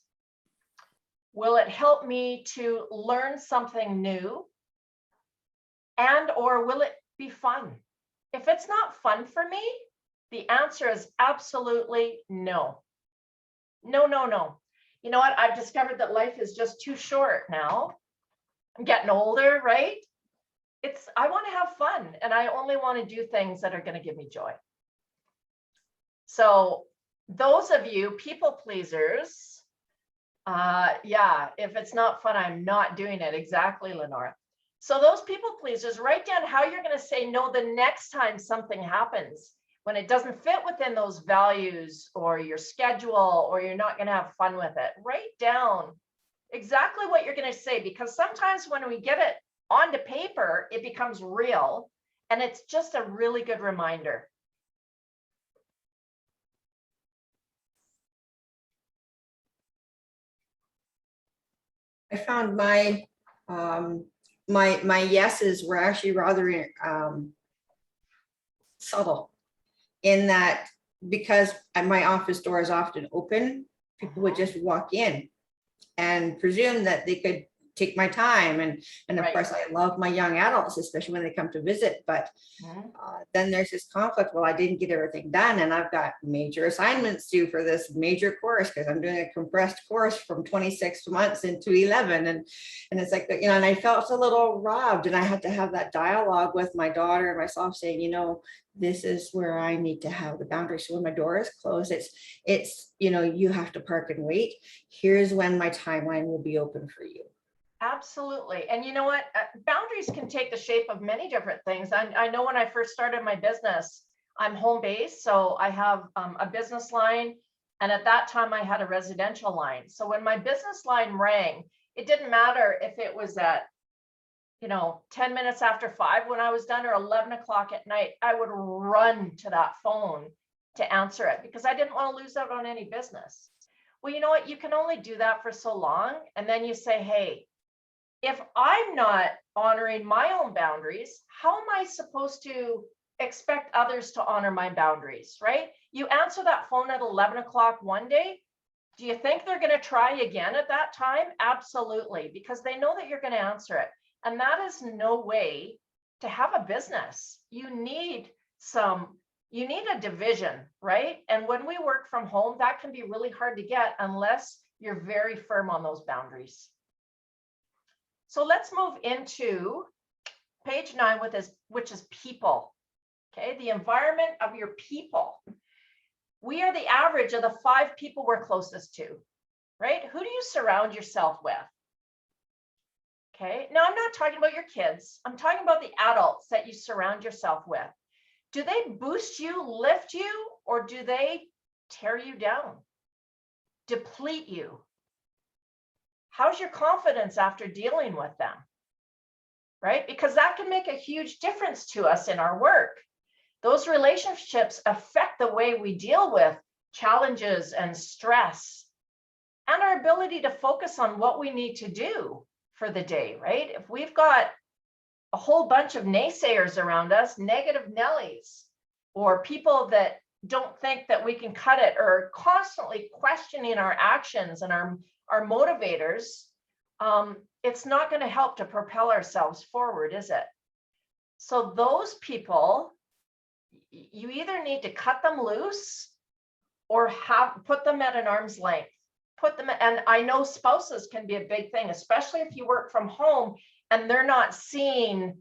Will it help me to learn something new? And or will it be fun? If it's not fun for me, the answer is absolutely no. No, no, no. You know what? I've discovered that life is just too short now. I'm getting older, right? I want to have fun and I only want to do things that are going to give me joy. So those of you people pleasers, if it's not fun, I'm not doing it. Exactly, Lenora. So those people pleasers, write down how you're going to say no the next time something happens when it doesn't fit within those values or your schedule, or you're not going to have fun with it. Write down exactly what you're going to say, because sometimes when we get it onto paper, it becomes real, and it's just a really good reminder. I found my my yeses were actually rather subtle, in that because my office door is often open, people would just walk in and presume that they could take my time. And of Right. course, I love my young adults, especially when they come to visit. But then there's this conflict. Well, I didn't get everything done, and I've got major assignments due for this major course because I'm doing a compressed course from 26 months into 11. And it's like, and I felt a little robbed, and I had to have that dialogue with my daughter and myself saying, this is where I need to have the boundary. So when my door is closed, it's you have to park and wait. Here's when my timeline will be open for you. Absolutely. And you know what? Boundaries can take the shape of many different things. I know when I first started my business, I'm home based. So I have a business line. And at that time, I had a residential line. So when my business line rang, it didn't matter if it was at 10 minutes after 5 when I was done, or 11 o'clock at night, I would run to that phone to answer it because I didn't want to lose out on any business. Well, you know what? You can only do that for so long. And then you say, hey, if I'm not honoring my own boundaries, how am I supposed to expect others to honor my boundaries, right? You answer that phone at 11 o'clock one day. Do you think they're going to try again at that time? Absolutely, because they know that you're going to answer it. And that is no way to have a business. You need a division, right? And when we work from home, that can be really hard to get unless you're very firm on those boundaries. So let's move into page 9 which is people. Okay, the environment of your people. We are the average of the 5 people we're closest to, right? Who do you surround yourself with? Okay, now I'm not talking about your kids. I'm talking about the adults that you surround yourself with. Do they boost you, lift you, or do they tear you down, deplete you? How's your confidence after dealing with them? Right? Because that can make a huge difference to us in our work. Those relationships affect the way we deal with challenges and stress and our ability to focus on what we need to do for the day, right? If we've got a whole bunch of naysayers around us, negative Nellies, or people that don't think that we can cut it, or constantly questioning our actions and our motivators, it's not going to help to propel ourselves forward, is it? So those people, you either need to cut them loose or put them at an arm's length. Put them, and I know spouses can be a big thing, especially if you work from home and they're not seeing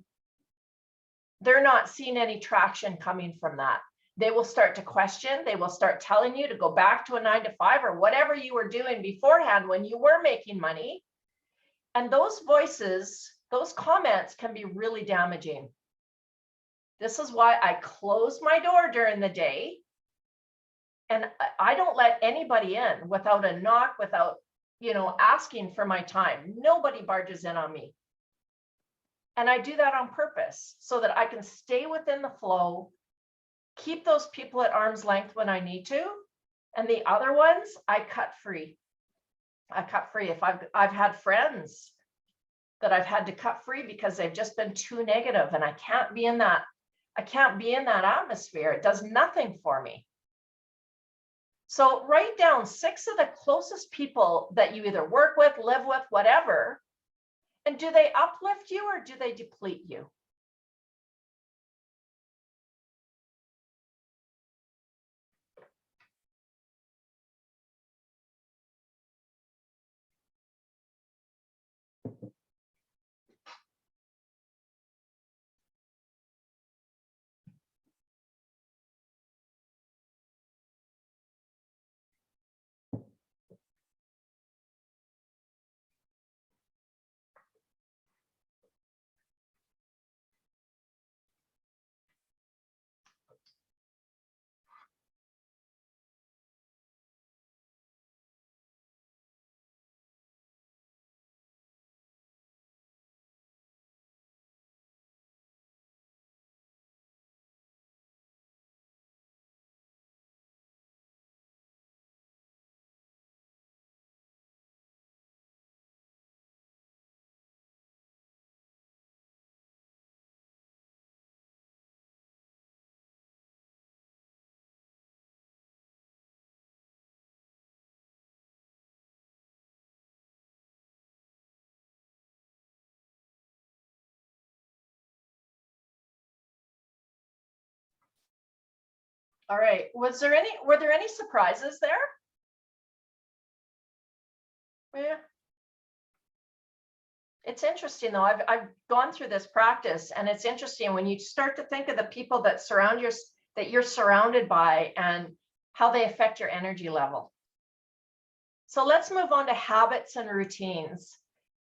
any traction coming from that. They will start to question, they will start telling you to go back to a 9-to-5 or whatever you were doing beforehand when you were making money. And those voices, those comments can be really damaging. This is why I close my door during the day. And I don't let anybody in without a knock, without, asking for my time. Nobody barges in on me. And I do that on purpose so that I can stay within the flow, keep those people at arm's length when I need to. And the other ones, I cut free. I cut free. If I've had friends that I've had to cut free because they've just been too negative, and I can't be in that atmosphere. It does nothing for me. So write down 6 of the closest people that you either work with, live with, whatever. And do they uplift you or do they deplete you? All right. Were there any surprises there? Yeah. It's interesting though. I've gone through this practice, and it's interesting when you start to think of the people that you're surrounded by and how they affect your energy level. So let's move on to habits and routines.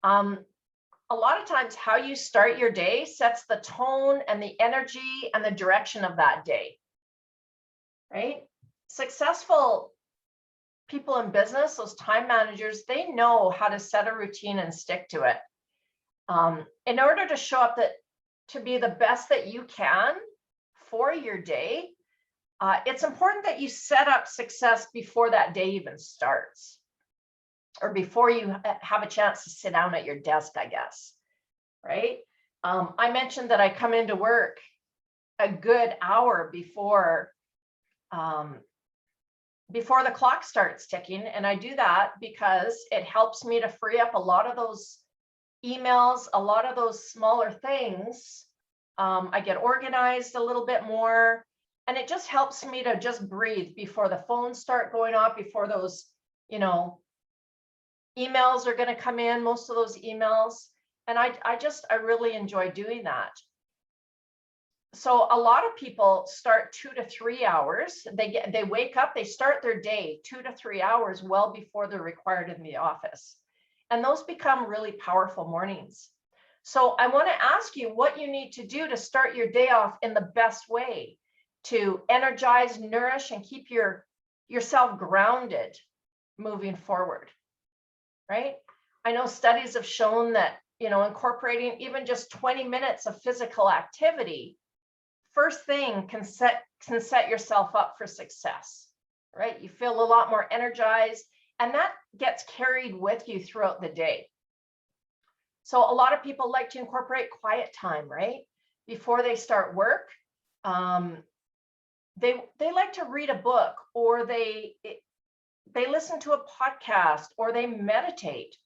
A lot of times how you start your day sets the tone and the energy and the direction of that day. Right? Successful people in business, those time managers, they know how to set a routine and stick to it. In order to show up to be the best that you can for your day, it's important that you set up success before that day even starts, or before you have a chance to sit down at your desk, I guess. Right? I mentioned that I come into work a good hour before the clock starts ticking. And I do that because it helps me to free up a lot of those emails, a lot of those smaller things. I get organized a little bit more, and it just helps me to just breathe before the phones start going off, before those, emails are going to come in, most of those emails. And I really enjoy doing that. So a lot of people start 2 to 3 hours. They wake up, they start their day 2 to 3 hours well before they're required in the office. And those become really powerful mornings. So I want to ask you what you need to do to start your day off in the best way to energize, nourish, and keep yourself grounded moving forward, right? I know studies have shown that, incorporating even just 20 minutes of physical activity first thing can set yourself up for success, right? You feel a lot more energized, and that gets carried with you throughout the day. So a lot of people like to incorporate quiet time, right? Before they start work. They like to read a book, or they listen to a podcast, or they meditate,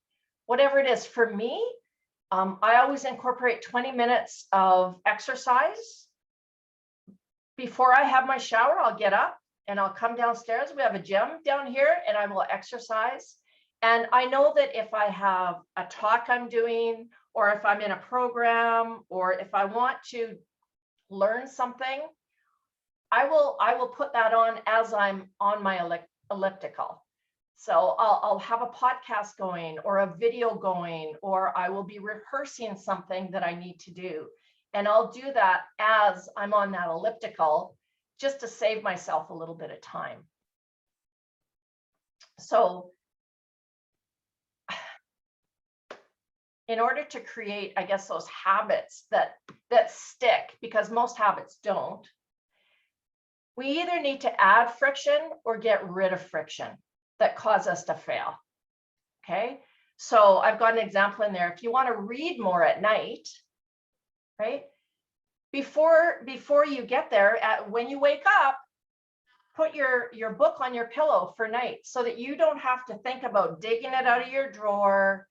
whatever it is. For me, I always incorporate 20 minutes of exercise. Before I have my shower, I'll get up and I'll come downstairs. We have a gym down here, and I will exercise. And I know that if I have a talk I'm doing, or if I'm in a program, or if I want to learn something, I will put that on as I'm on my elliptical. So I'll have a podcast going, or a video going, or I will be rehearsing something that I need to do. And I'll do that as I'm on that elliptical, just to save myself a little bit of time. So in order to create, I guess, those habits that stick, because most habits don't, we either need to add friction or get rid of friction that cause us to fail. Okay, so I've got an example in there. If you want to read more at night, right? Before you get there, when you wake up, put your book on your pillow for night, so that you don't have to think about digging it out of your drawer,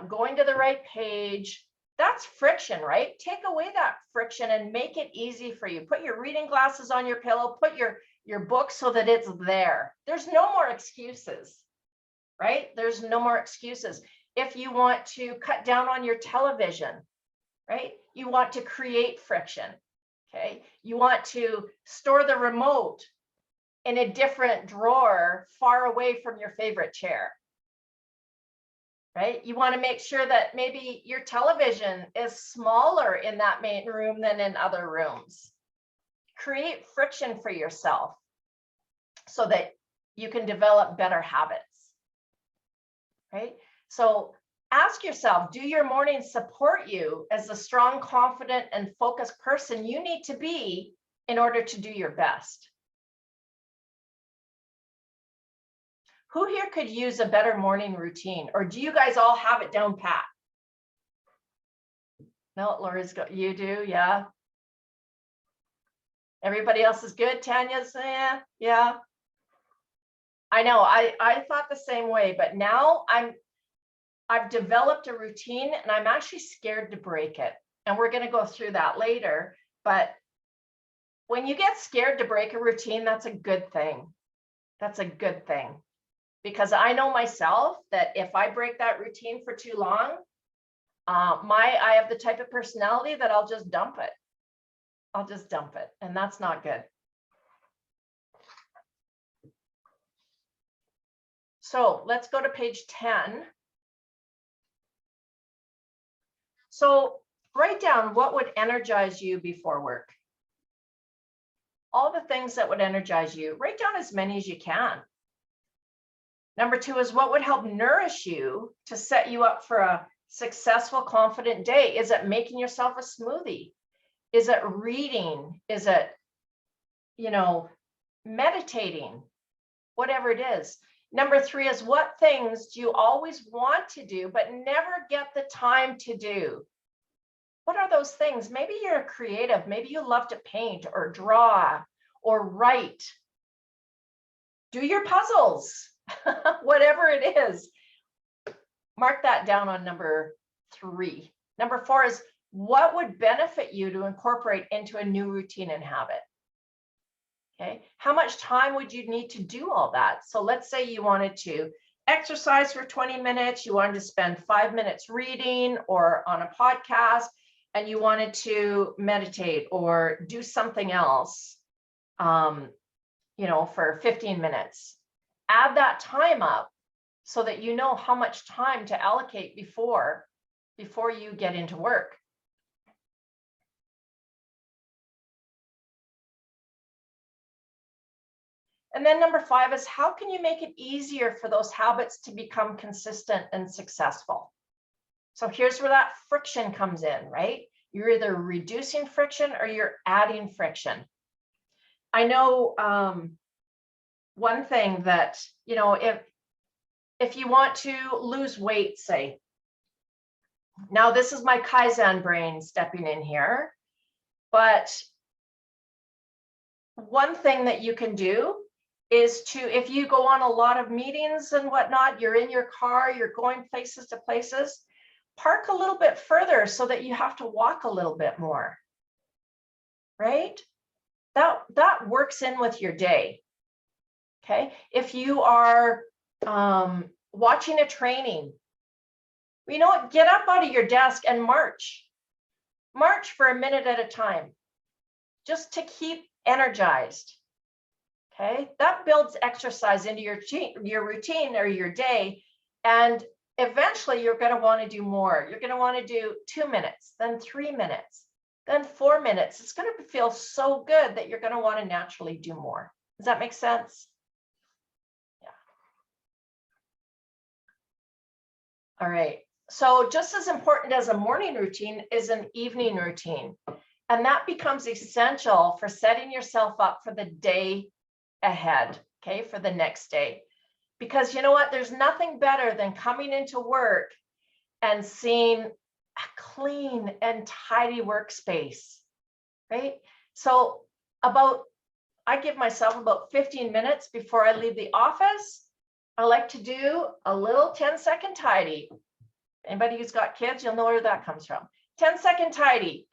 going to the right page. That's friction, right? Take away that friction and make it easy for you. Put your reading glasses on your pillow, put your book so that it's there. There's no more excuses, right? There's no more excuses. If you want to cut down on your television, right? You want to create friction, okay? You want to store the remote in a different drawer far away from your favorite chair, right? You want to make sure that maybe your television is smaller in that main room than in other rooms. Create friction for yourself so that you can develop better habits, right? So ask yourself, do your mornings support you as the strong, confident, and focused person you need to be in order to do your best? Who here could use a better morning routine, or do you guys all have it down pat? No, Laura's got, you do, yeah. Everybody else is good. Tanya's, yeah. I know, I thought the same way, but now I've developed a routine, and I'm actually scared to break it. And we're going to go through that later. But when you get scared to break a routine, that's a good thing. That's a good thing. Because I know myself that if I break that routine for too long, I have the type of personality that I'll just dump it. I'll just dump it. And that's not good. So let's go to page 10. So write down what would energize you before work. All the things that would energize you. Write down as many as you can. Number 2 is what would help nourish you to set you up for a successful, confident day. Is it making yourself a smoothie? Is it reading? Is it, meditating? Whatever it is. Number 3 is what things do you always want to do but never get the time to do? What are those things? Maybe you're creative. Maybe you love to paint or draw or write. Do your puzzles. Whatever it is, mark that down on number 3. Number 4 is what would benefit you to incorporate into a new routine and habit. Okay, how much time would you need to do all that? So let's say you wanted to exercise for 20 minutes, you wanted to spend 5 minutes reading or on a podcast, and you wanted to meditate or do something else, for 15 minutes, add that time up so that you know how much time to allocate before you get into work. And then number 5 is, how can you make it easier for those habits to become consistent and successful? So here's where that friction comes in, right? You're either reducing friction or you're adding friction. I know one thing that, if you want to lose weight, say, now this is my Kaizen brain stepping in here, but one thing that you can do is to, if you go on a lot of meetings and whatnot, you're in your car, you're going places to places, park a little bit further so that you have to walk a little bit more, right? That works in with your day, okay? If you are watching a training, you know what, get up out of your desk and march for a minute at a time, just to keep energized. Okay, that builds exercise into your routine or your day, and eventually you're going to want to do more. You're going to want to do 2 minutes, then 3 minutes, then 4 minutes. It's going to feel so good that you're going to want to naturally do more. Does that make sense? Yeah. All right. So just as important as a morning routine is an evening routine, and that becomes essential for setting yourself up for the day ahead, okay, for the next day. Because you know what, there's nothing better than coming into work and seeing a clean and tidy workspace, right? So I give myself about 15 minutes before I leave the office. I like to do a little 10-second tidy. Anybody who's got kids, you'll know where that comes from. 10-second tidy.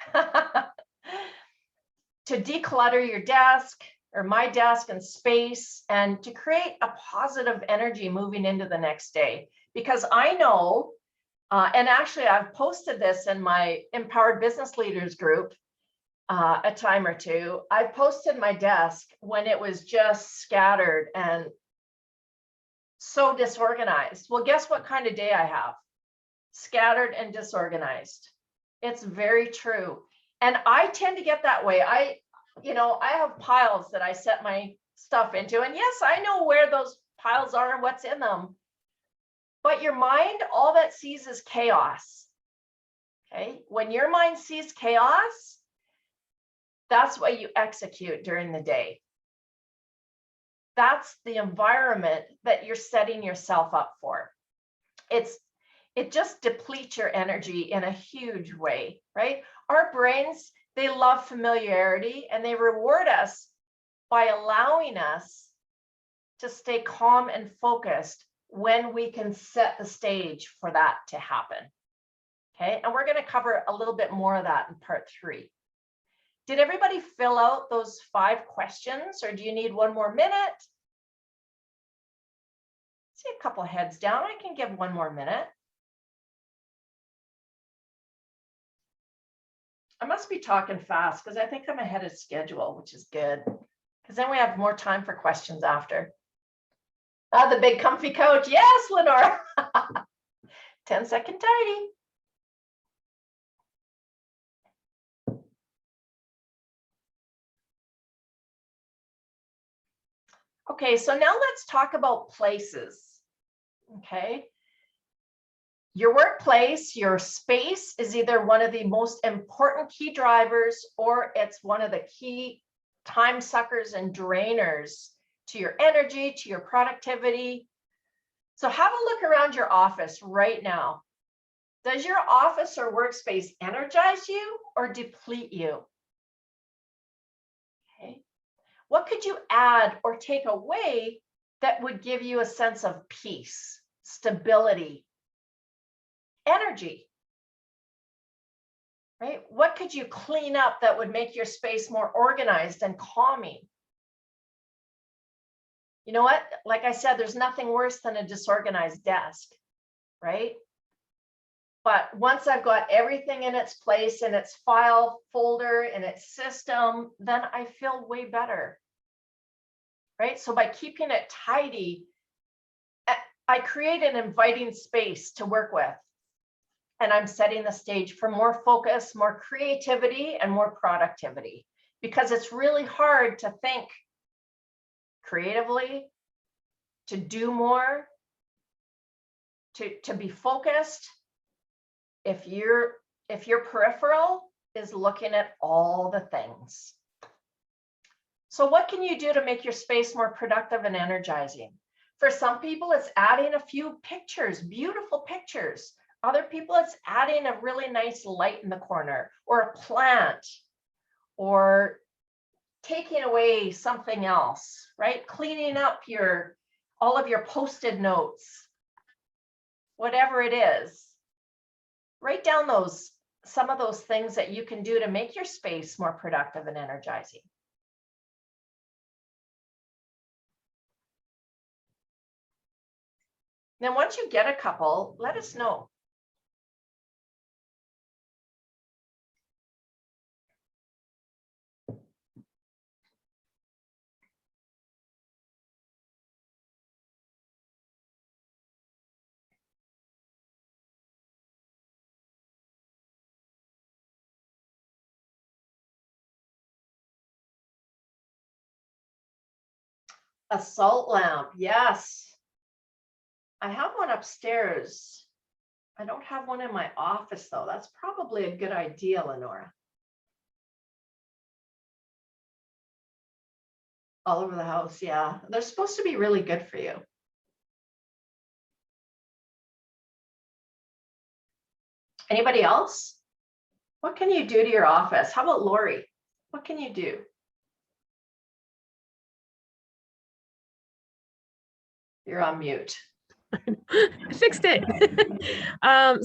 To declutter your desk, or my desk and space, and to create a positive energy moving into the next day. Because I know, and actually I've posted this in my Empowered Business Leaders group a time or two. I posted my desk when it was just scattered and so disorganized. Well, guess what kind of day I have? Scattered and disorganized. It's very true. And I tend to get that way. I have piles that I set my stuff into, and yes, I know where those piles are and what's in them, but your mind, all that sees is chaos. Okay, when your mind sees chaos, that's what you execute during the day. That's the environment that you're setting yourself up for. It just depletes your energy in a huge way, right? Our brains, they love familiarity, and they reward us by allowing us to stay calm and focused when we can set the stage for that to happen. Okay, and we're going to cover a little bit more of that in part 3. Did everybody fill out those 5 questions, or do you need one more minute? See a couple heads down. I can give one more minute. I must be talking fast because I think I'm ahead of schedule, which is good, because then we have more time for questions after. The big comfy couch. Yes, Lenore. 10-second tidy. Okay, so now let's talk about places. Okay. Your workplace, your space is either one of the most important key drivers, or it's one of the key time suckers and drainers to your energy, to your productivity. So have a look around your office right now. Does your office or workspace energize you or deplete you? Okay. What could you add or take away that would give you a sense of peace, stability, energy, right? What could you clean up that would make your space more organized and calming? You know what? Like I said, there's nothing worse than a disorganized desk, right? But once I've got everything in its place, in its file folder, in its system, then I feel way better. Right? So by keeping it tidy, I create an inviting space to work with. And I'm setting the stage for more focus, more creativity, and more productivity. Because it's really hard to think creatively, to do more, to be focused, if your peripheral is looking at all the things. So what can you do to make your space more productive and energizing? For some people, it's adding a few pictures, beautiful pictures. Other people, it's adding a really nice light in the corner, or a plant, or taking away something else, right? Cleaning up all of your Post-it notes, whatever it is. Write down some of those things that you can do to make your space more productive and energizing. Then once you get a couple, let us know. A salt lamp, yes. I have one upstairs. I don't have one in my office though. That's probably a good idea, Lenora. All over the house, yeah. They're supposed to be really good for you. Anybody else? What can you do to your office? How about Lori? What can you do? You're on mute. I fixed it.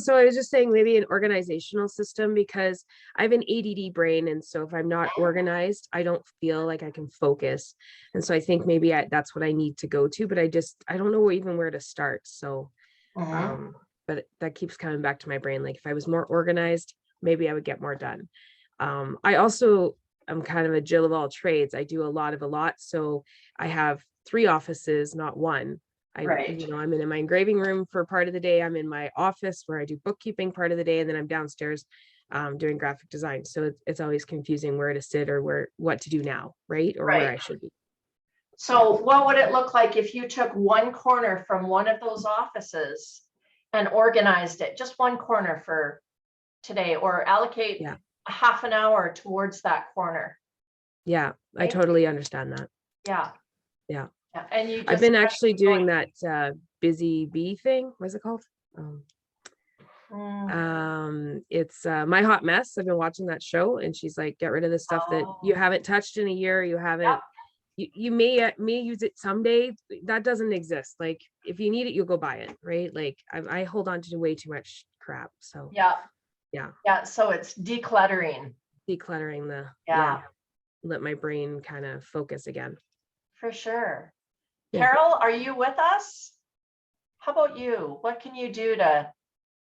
So I was just saying maybe an organizational system, because I have an ADD brain. And so if I'm not organized, I don't feel like I can focus. And so I think maybe that's what I need to go to, but I don't know even where to start. So, but that keeps coming back to my brain. Like if I was more organized, maybe I would get more done. I also am kind of a Jill of all trades. I do a lot. So I have 3 offices, not one. Right. I'm in my engraving room for part of the day. I'm in my office where I do bookkeeping part of the day, and then I'm downstairs doing graphic design. So it's always confusing where to sit or what to do now, right? Or where I should be. So what would it look like if you took one corner from one of those offices and organized it, just one corner for today, or allocate a half an hour towards that corner? Yeah, I totally understand that. Yeah. And I've been actually doing that busy bee thing. What's it called? It's My Hot Mess. I've been watching that show, and she's like, get rid of the stuff that you haven't touched in a year. You haven't, you may use it someday. That doesn't exist. Like if you need it, you'll go buy it, right? Like I hold on to way too much crap. So yeah. So it's decluttering the let my brain kind of focus again. For sure. Carol, are you with us? How about you? What can you do to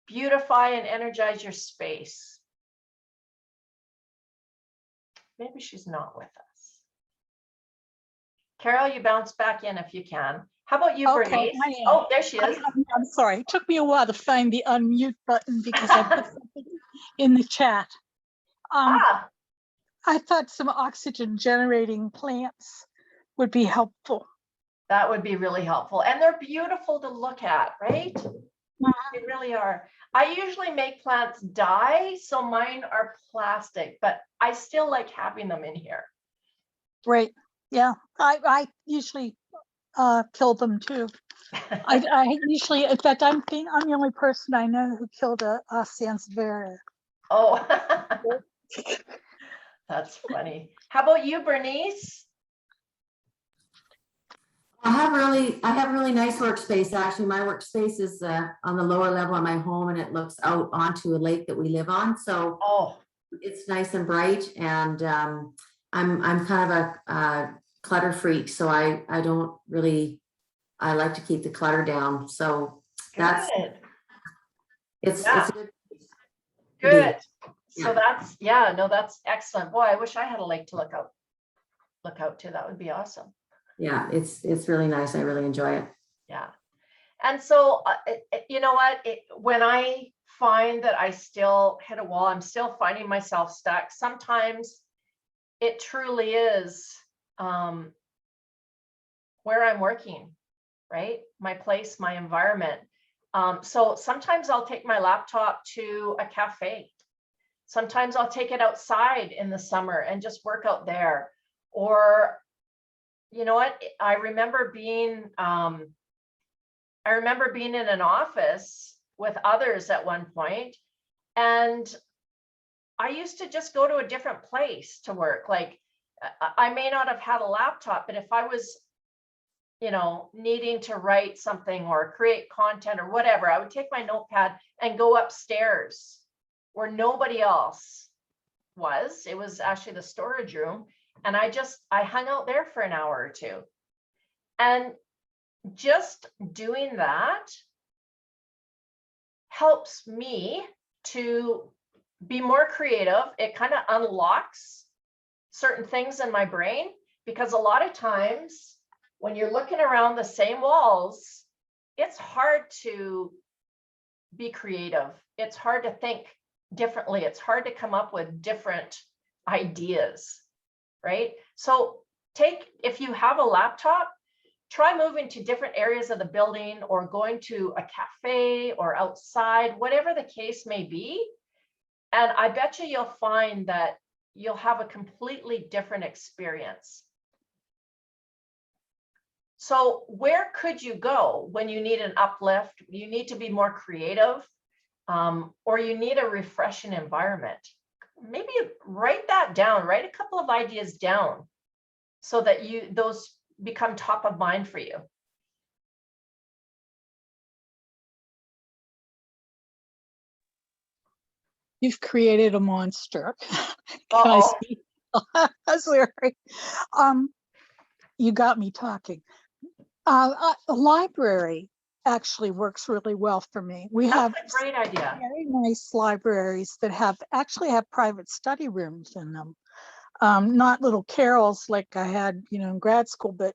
beautify and energize your space? Maybe she's not with us. Carol, you bounce back in if you can. How about you, Bernice? Oh, there she is. I'm sorry. It took me a while to find the unmute button because I put something in the chat. I thought some oxygen generating plants would be helpful. That would be really helpful. And they're beautiful to look at, right? They really are. I usually make plants die, so mine are plastic, but I still like having them in here. Right. Yeah. I usually kill them too. I usually, in fact, I'm the only person I know who killed a sansevieria. Oh, that's funny. How about you, Bernice? I have a really nice workspace. Actually, my workspace is on the lower level of my home, and it looks out onto a lake that we live on. So it's nice and bright, and I'm kind of a clutter freak. So I like to keep the clutter down. So that's It's Yeah. a good. Good. Yeah. So that's, yeah, no, that's excellent. Boy, I wish I had a lake to look out to. That would be awesome. Yeah, it's really nice. I really enjoy it. Yeah. And so, you know what, when I find that I still hit a wall, I'm still finding myself stuck. Sometimes it truly is where I'm working, right? My place, my environment. So sometimes I'll take my laptop to a cafe. Sometimes I'll take it outside in the summer and just work out there. Or, you know what, I remember being in an office with others at one point, and I used to just go to a different place to work. Like I may not have had a laptop, but if I was, you know, needing to write something or create content or whatever, I would take my notepad and go upstairs where nobody else was. It was actually the storage room. And I hung out there for an hour or two. And just doing that helps me to be more creative. It kind of unlocks certain things in my brain, because a lot of times when you're looking around the same walls, it's hard to be creative. It's hard to think differently. It's hard to come up with different ideas, right? So if you have a laptop, try moving to different areas of the building or going to a cafe or outside, whatever the case may be. And I bet you'll find that you'll have a completely different experience. So where could you go when you need an uplift, you need to be more creative, or you need a refreshing environment? Maybe write that down, write a couple of ideas down so that those become top of mind for you. You've created a monster. Can I Uh-oh. speak? That's Larry. You got me talking. A library actually works really well for me. We have That's a great idea. very nice libraries that actually have private study rooms in them. Not little carrels like I had, in grad school, but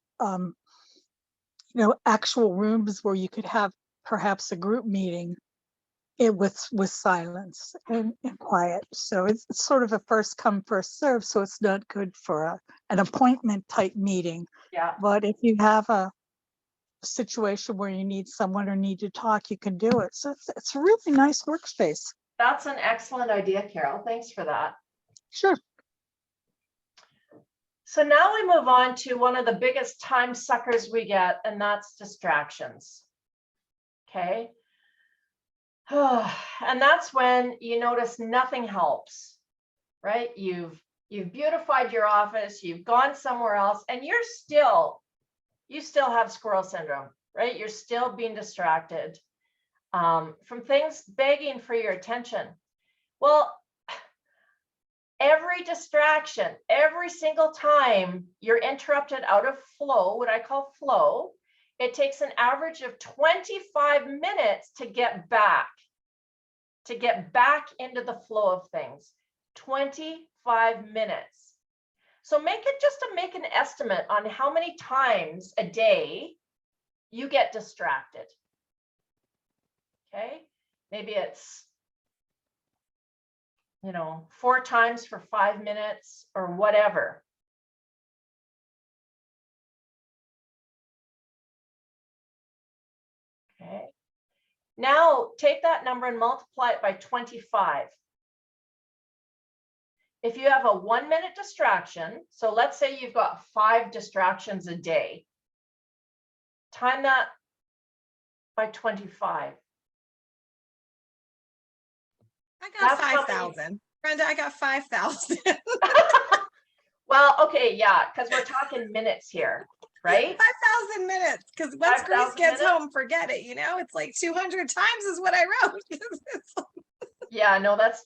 actual rooms where you could have perhaps a group meeting with silence and quiet. So it's sort of a first come, first serve. So it's not good for an appointment type meeting. Yeah. But if you have a situation where you need someone or need to talk, you can do it. So it's a really nice workspace. That's an excellent idea, Carol. Thanks for that. Sure. So now we move on to one of the biggest time suckers we get, and that's distractions. Okay. And that's when you notice nothing helps, right? You've beautified your office, you've gone somewhere else, and you still have squirrel syndrome, right? You're still being distracted from things begging for your attention. Well, every distraction, every single time you're interrupted out of flow, what I call flow, it takes an average of 25 minutes to get back into the flow of things. 25 minutes. So make an estimate on how many times a day you get distracted. Okay, maybe it's 4 times for 5 minutes or whatever. Okay. Now take that number and multiply it by 25. If you have a 1-minute distraction, so let's say you've got 5 distractions a day, time that by 25. I got 5,000. Brenda, I got 5,000. Well, okay, yeah, because we're talking minutes here, right? 5,000 minutes. Because once Grace gets home, forget it. It's like 200 times is what I wrote. Yeah, no, that's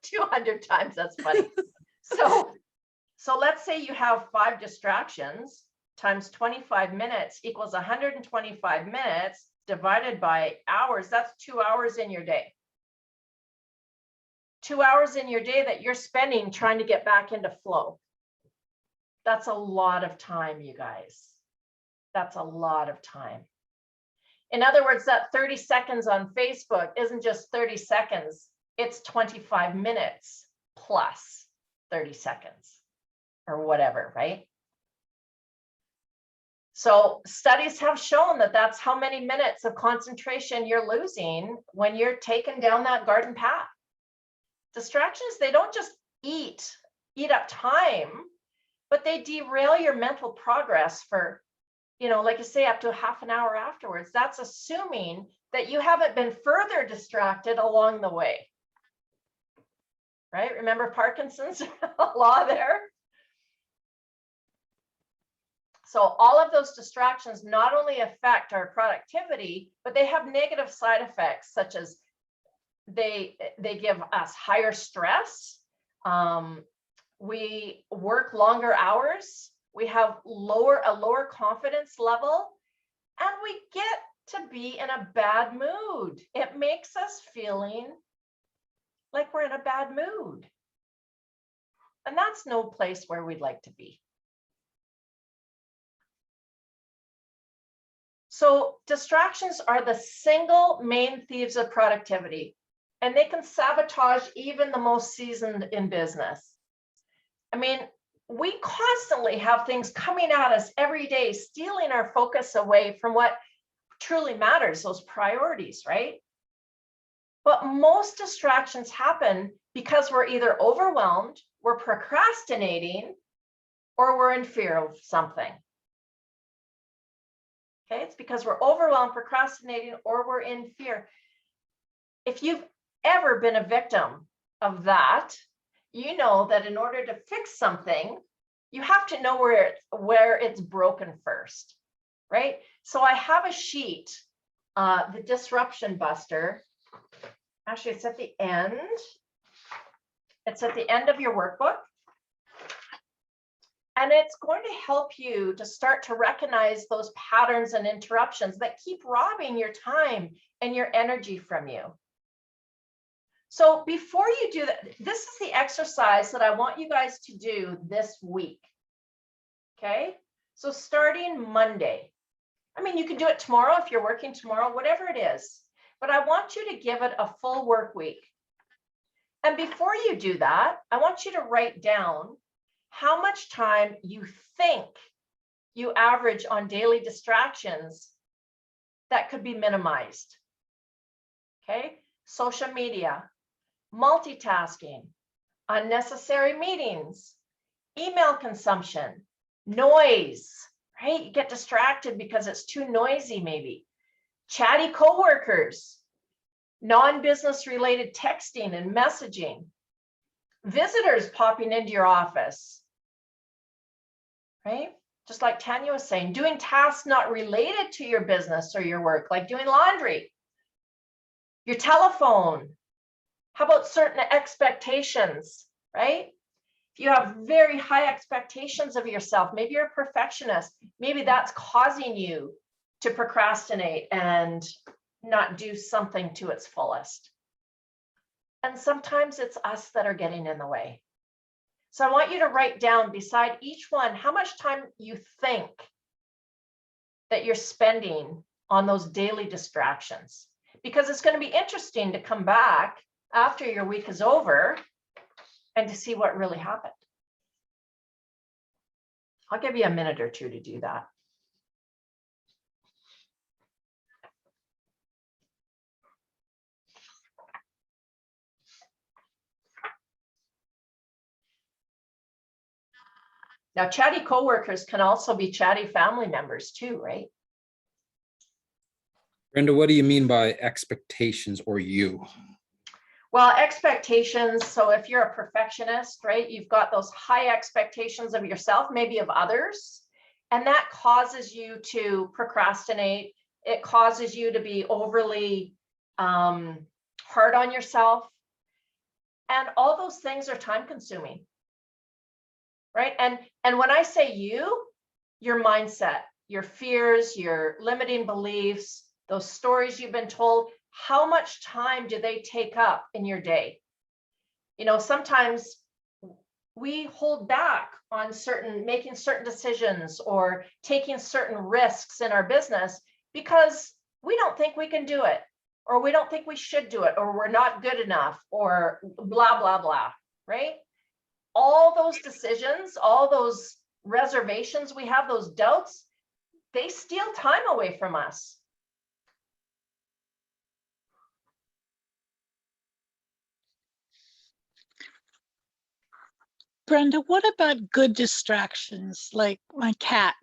200 times. That's funny. So let's say you have 5 distractions times 25 minutes equals 125 minutes. divided by hours, that's 2 hours in your day. 2 hours in your day that you're spending trying to get back into flow. That's a lot of time, you guys. That's a lot of time. In other words, that 30 seconds on Facebook isn't just 30 seconds, it's 25 minutes plus 30 seconds or whatever, right? So studies have shown that that's how many minutes of concentration you're losing when you're taken down that garden path. Distractions, they don't just eat up time, but they derail your mental progress for, you know, like you say, up to a half an hour afterwards. That's assuming that you haven't been further distracted along the way. Right? Remember Parkinson's law there? So all of those distractions not only affect our productivity, but they have negative side effects, such as they give us higher stress. We work longer hours. We have a lower confidence level, and we get to be in a bad mood. It makes us feeling like we're in a bad mood. And that's no place where we'd like to be. So distractions are the single main thieves of productivity, and they can sabotage even the most seasoned in business. I mean, we constantly have things coming at us every day, stealing our focus away from what truly matters, those priorities, right? But most distractions happen because we're either overwhelmed, we're procrastinating, or we're in fear of something. Okay, it's because we're overwhelmed, procrastinating, or we're in fear. If you've ever been a victim of that, you know that in order to fix something, you have to know where it's broken first, right? So I have a sheet, the disruption buster. Actually, it's at the end. It's at the end of your workbook. And it's going to help you to start to recognize those patterns and interruptions that keep robbing your time and your energy from you. So before you do that, this is the exercise that I want you guys to do this week. Okay, so starting Monday. I mean, you can do it tomorrow if you're working tomorrow, whatever it is. But I want you to give it a full work week. And before you do that, I want you to write down how much time you think you average on daily distractions that could be minimized. Okay, social media, multitasking, unnecessary meetings, email consumption, noise, right? You get distracted because it's too noisy maybe. Chatty coworkers, non-business related texting and messaging, visitors popping into your office, right? Just like Tanya was saying, doing tasks not related to your business or your work, like doing laundry, your telephone. How about certain expectations, right? If you have very high expectations of yourself, maybe you're a perfectionist, maybe that's causing you to procrastinate and not do something to its fullest. And sometimes it's us that are getting in the way. So I want you to write down beside each one how much time you think that you're spending on those daily distractions, because it's going to be interesting to come back after your week is over and to see what really happened. I'll give you a minute or two to do that. Now, chatty coworkers can also be chatty family members too, right? Brenda, what do you mean by expectations or you? Well, expectations. So if you're a perfectionist, right, you've got those high expectations of yourself, maybe of others, and that causes you to procrastinate. It causes you to be overly hard on yourself. And all those things are time consuming. Right. And when I say you, your mindset, your fears, your limiting beliefs, those stories you've been told, how much time do they take up in your day? You know, sometimes we hold back on making certain decisions or taking certain risks in our business because we don't think we can do it, or we don't think we should do it, or we're not good enough, or blah, blah, blah, right? All those decisions, all those reservations we have, those doubts, they steal time away from us. Brenda, what about good distractions? Like my cat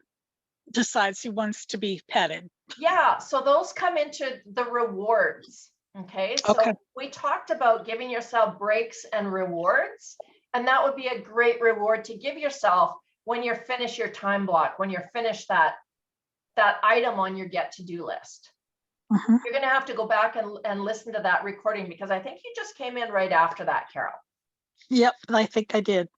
decides he wants to be petted. Yeah, so those come into the rewards. Okay, so Okay. we talked about giving yourself breaks and rewards, and that would be a great reward to give yourself when you're finished your time block, when you're finished that item on your get to do list. Mhm. You're going to have to go back and listen to that recording, because I think you just came in right after that, Carol. Yep, I think I did.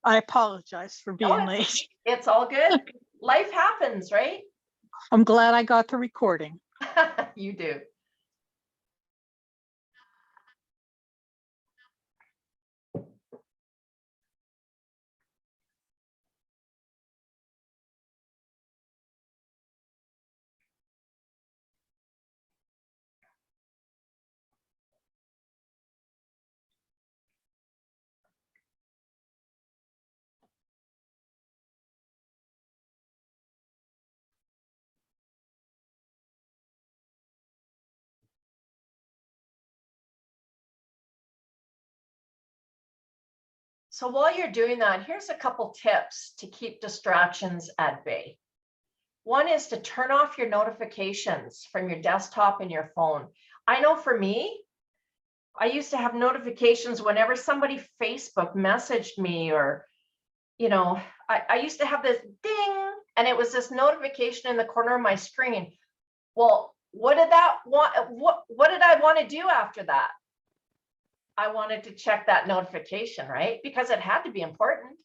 I apologize for being late. It's all good. Life happens, right? I'm glad I got the recording. You do. So while you're doing that, here's a couple tips to keep distractions at bay. One is to turn off your notifications from your desktop and your phone. I know for me, I used to have notifications whenever somebody Facebook messaged me, or, you know, I used to have this ding, and it was this notification in the corner of my screen. Well, what did I want to do after that? I wanted to check that notification, right? Because it had to be important,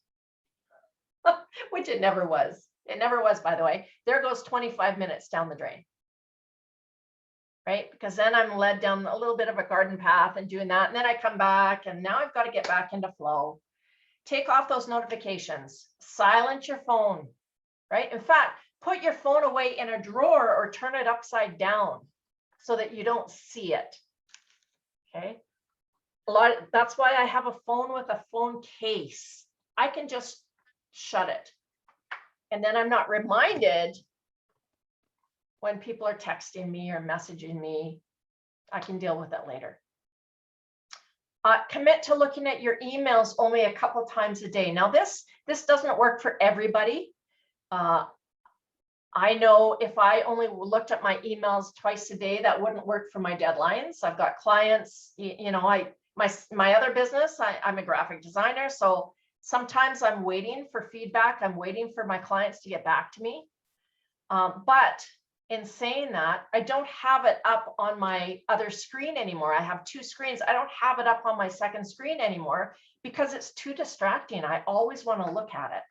which it never was. It never was, by the way. There goes 25 minutes down the drain, right? Because then I'm led down a little bit of a garden path and doing that. And then I come back, and now I've got to get back into flow. Take off those notifications, silence your phone, right? In fact, put your phone away in a drawer or turn it upside down so that you don't see it, okay? That's why I have a phone with a phone case. I can just shut it. And then I'm not reminded when people are texting me or messaging me. I can deal with it later. Commit to looking at your emails only a couple times a day. Now, this doesn't work for everybody. I know if I only looked at my emails twice a day, that wouldn't work for my deadlines. I've got clients, you know, my other business, I'm a graphic designer. So sometimes I'm waiting for feedback. I'm waiting for my clients to get back to me. But in saying that, I don't have it up on my other screen anymore. I have two screens. I don't have it up on my second screen anymore because it's too distracting. I always want to look at it.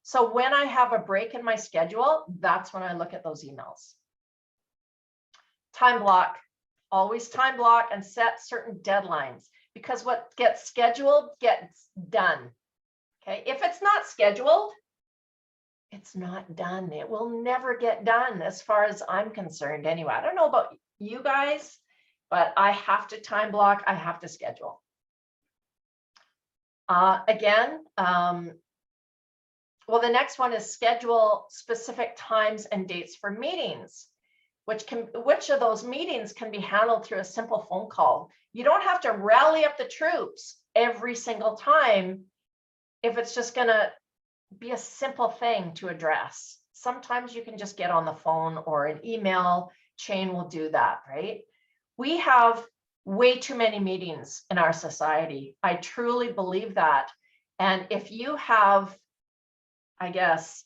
So when I have a break in my schedule, that's when I look at those emails. Time block. Always time block and set certain deadlines, because what gets scheduled gets done. Okay, if it's not scheduled, it's not done. It will never get done as far as I'm concerned anyway. I don't know about you guys, but I have to time block, I have to schedule. Again, well, the next one is schedule specific times and dates for meetings. Which of those meetings can be handled through a simple phone call? You don't have to rally up the troops every single time if it's just going to be a simple thing to address. Sometimes you can just get on the phone, or an email chain will do that, right? We have way too many meetings in our society. I truly believe that. And if you have, I guess,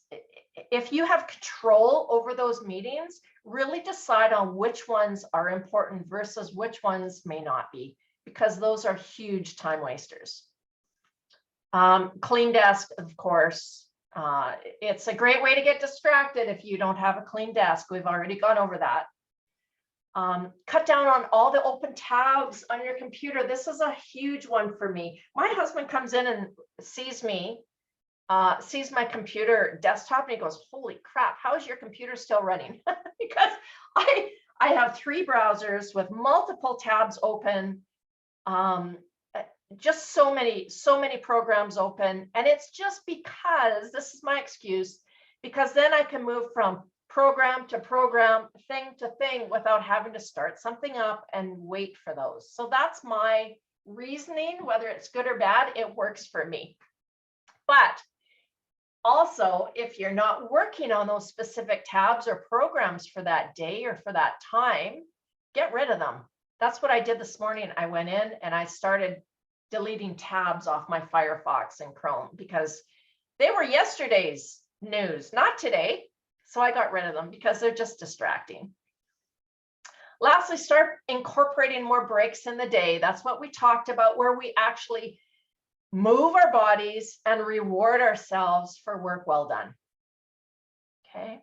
if you have control over those meetings, really decide on which ones are important versus which ones may not be, because those are huge time wasters. Clean desk, of course. It's a great way to get distracted if you don't have a clean desk. We've already gone over that. Cut down on all the open tabs on your computer. This is a huge one for me. My husband comes in and sees me, sees my computer desktop, and he goes, "Holy crap, how is your computer still running?" Because I have 3 browsers with multiple tabs open, just so many programs open. And it's just because, this is my excuse, because then I can move from program to program, thing to thing, without having to start something up and wait for those. So that's my reasoning. Whether it's good or bad, it works for me. But also, if you're not working on those specific tabs or programs for that day or for that time, get rid of them. That's what I did this morning. I went in and I started deleting tabs off my Firefox and Chrome because they were yesterday's news, not today. So I got rid of them because they're just distracting. Lastly, start incorporating more breaks in the day. That's what we talked about, where we actually move our bodies and reward ourselves for work well done. Okay.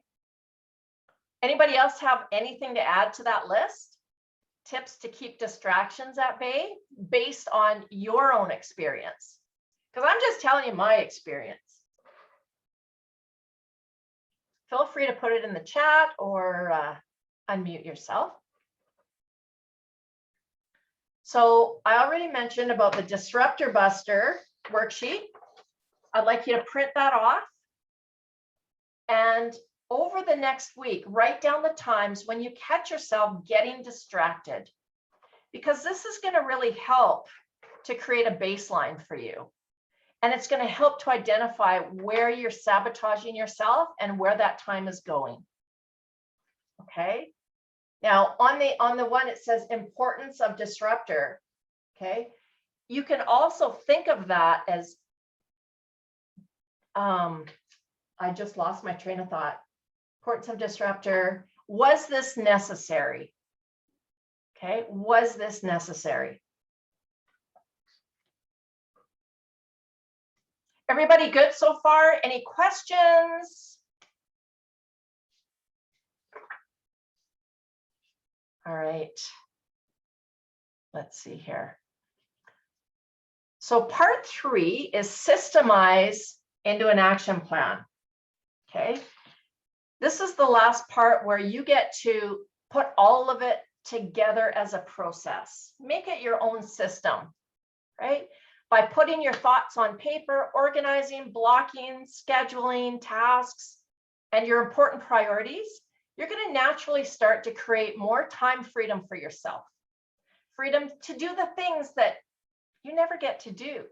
Anybody else have anything to add to that list? Tips to keep distractions at bay based on your own experience? Because I'm just telling you my experience. Feel free to put it in the chat or unmute yourself. So I already mentioned about the Disruptor Buster worksheet. I'd like you to print that off. And over the next week, write down the times when you catch yourself getting distracted, because this is going to really help to create a baseline for you. And it's going to help to identify where you're sabotaging yourself and where that time is going. Okay. Now on the one, it says importance of disruptor. Okay. You can also think of that as, I just lost my train of thought. Importance of disruptor. Was this necessary? Okay. Was this necessary? Everybody good so far? Any questions? All right. Let's see here. So part 3 is systemize into an action plan. Okay. This is the last part where you get to put all of it together as a process. Make it your own system, right? By putting your thoughts on paper, organizing, blocking, scheduling tasks, and your important priorities, you're going to naturally start to create more time freedom for yourself. Freedom to do the things that you never get to do.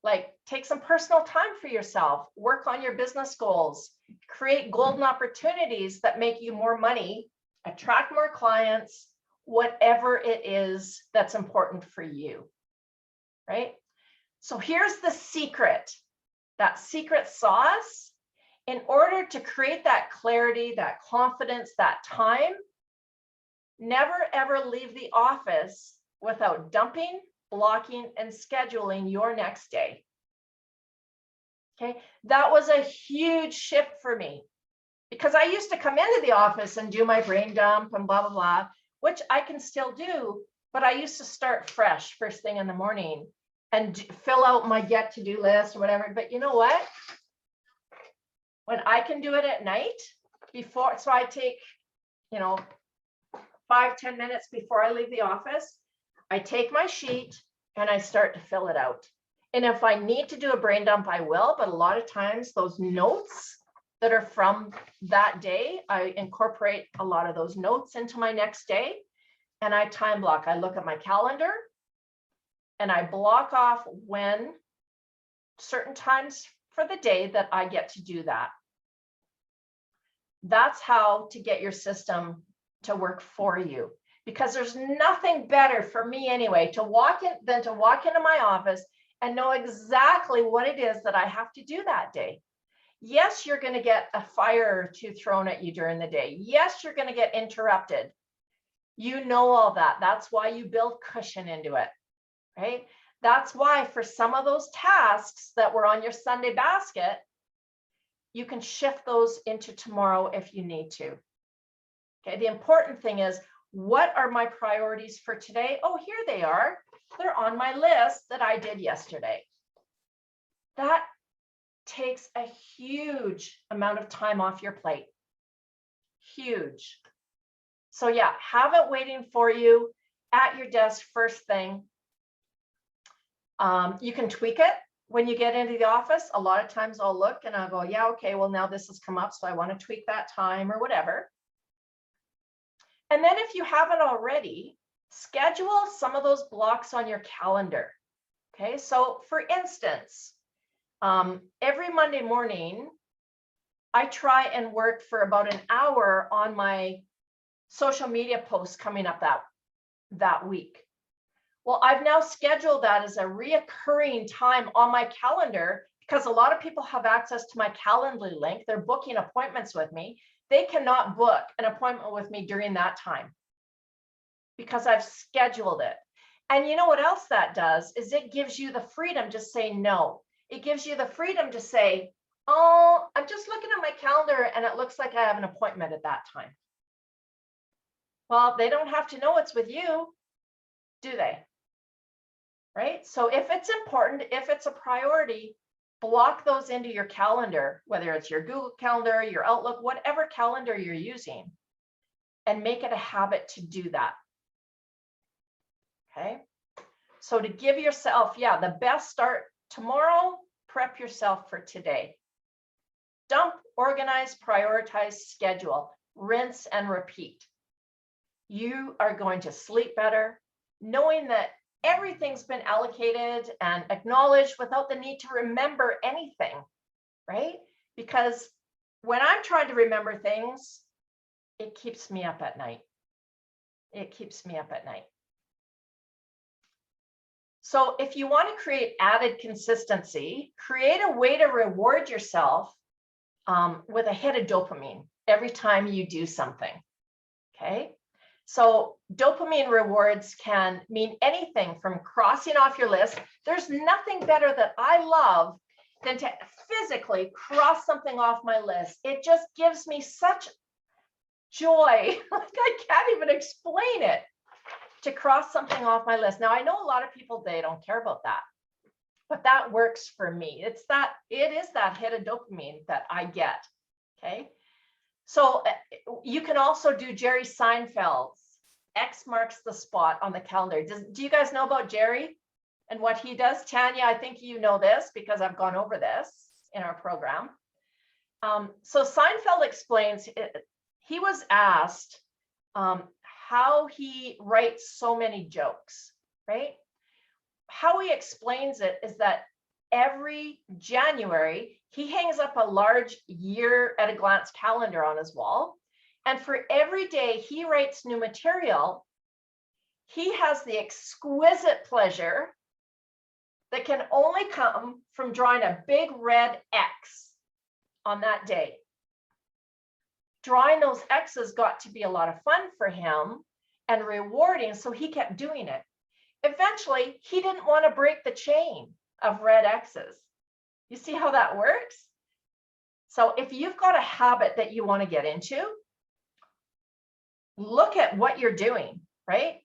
Like take some personal time for yourself, work on your business goals, create golden opportunities that make you more money, attract more clients, whatever it is that's important for you, right? So here's the secret, that secret sauce. In order to create that clarity, that confidence, that time, never ever leave the office without dumping, blocking, and scheduling your next day. Okay, that was a huge shift for me because I used to come into the office and do my brain dump and blah, blah, blah, which I can still do, but I used to start fresh first thing in the morning and fill out my get to do list or whatever. But you know what? When I can do it at night before, so I take, 5-10 minutes before I leave the office, I take my sheet and I start to fill it out. And if I need to do a brain dump, I will. But a lot of times those notes that are from that day, I incorporate a lot of those notes into my next day and I time block. I look at my calendar and I block off when certain times for the day that I get to do that. That's how to get your system to work for you, because there's nothing better for me anyway than to walk into my office and know exactly what it is that I have to do that day. Yes, you're going to get a fire or two thrown at you during the day. Yes, you're going to get interrupted. You know all that. That's why you build cushion into it. Right? That's why for some of those tasks that were on your Sunday basket, you can shift those into tomorrow if you need to. Okay, the important thing is, what are my priorities for today? Oh, here they are. They're on my list that I did yesterday. That takes a huge amount of time off your plate. Huge. So yeah, have it waiting for you at your desk first thing. You can tweak it when you get into the office. A lot of times I'll look and I'll go, yeah, okay, well now this has come up, so I want to tweak that time or whatever. And then if you haven't already, schedule some of those blocks on your calendar. Okay, so for instance, every Monday morning, I try and work for about an hour on my social media posts coming up that week. Well, I've now scheduled that as a reoccurring time on my calendar, because a lot of people have access to my Calendly link. They're booking appointments with me. They cannot book an appointment with me during that time because I've scheduled it. And you know what else that does is it gives you the freedom to say no. It gives you the freedom to say, oh, I'm just looking at my calendar and it looks like I have an appointment at that time. Well, they don't have to know it's with you, do they? Right? So if it's important, if it's a priority, block those into your calendar, whether it's your Google Calendar, your Outlook, whatever calendar you're using, and make it a habit to do that. Okay? So to give yourself, yeah, the best start tomorrow, prep yourself for today. Dump, organize, prioritize, schedule, rinse and repeat. You are going to sleep better, knowing that everything's been allocated and acknowledged without the need to remember anything, right? Because when I'm trying to remember things, it keeps me up at night. It keeps me up at night. So if you want to create added consistency, create a way to reward yourself with a hit of dopamine every time you do something, okay? So dopamine rewards can mean anything from crossing off your list. There's nothing better that I love than to physically cross something off my list. It just gives me such joy. Like I can't even explain it, to cross something off my list. Now I know a lot of people, they don't care about that, but that works for me. It is that hit of dopamine that I get, okay? So you can also do Jerry Seinfeld's X marks the spot on the calendar. Do you guys know about Jerry and what he does? Tanya, I think you know this because I've gone over this in our program. So Seinfeld explains, he was asked how he writes so many jokes, right? How he explains it is that every January, he hangs up a large year at a glance calendar on his wall. And for every day he writes new material, he has the exquisite pleasure that can only come from drawing a big red X on that day. Drawing those X's got to be a lot of fun for him and rewarding, so he kept doing it. Eventually, he didn't want to break the chain of red X's. You see how that works? So if you've got a habit that you want to get into, look at what you're doing, right?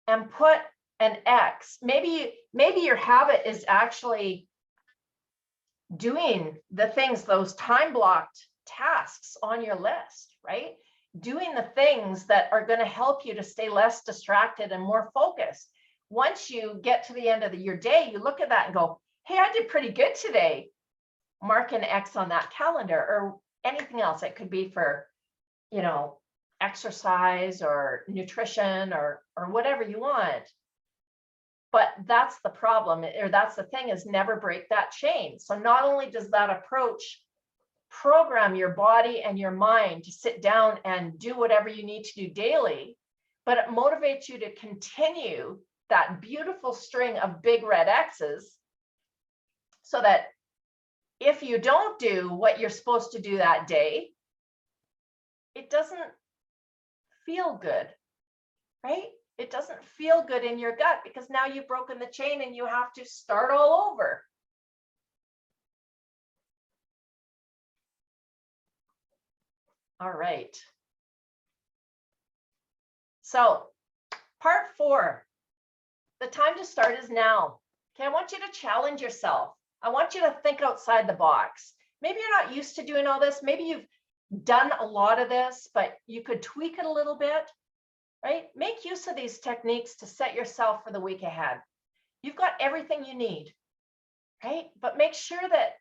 And put an X. Maybe your habit is actually doing the things, those time blocked tasks on your list, right? Doing the things that are going to help you to stay less distracted and more focused. Once you get to the end of your day, you look at that and go, hey, I did pretty good today. Mark an X on that calendar, or anything else. It could be for, you know, exercise or nutrition or whatever you want. But that's the problem, or that's the thing, is never break that chain. So not only does that approach program your body and your mind to sit down and do whatever you need to do daily, but it motivates you to continue that beautiful string of big red X's, so that if you don't do what you're supposed to do that day, it doesn't feel good, right? It doesn't feel good in your gut because now you've broken the chain and you have to start all over. All right. So part 4, the time to start is now. Okay, I want you to challenge yourself. I want you to think outside the box. Maybe you're not used to doing all this. Maybe you've done a lot of this, but you could tweak it a little bit, right? Make use of these techniques to set yourself for the week ahead. You've got everything you need, right? But make sure that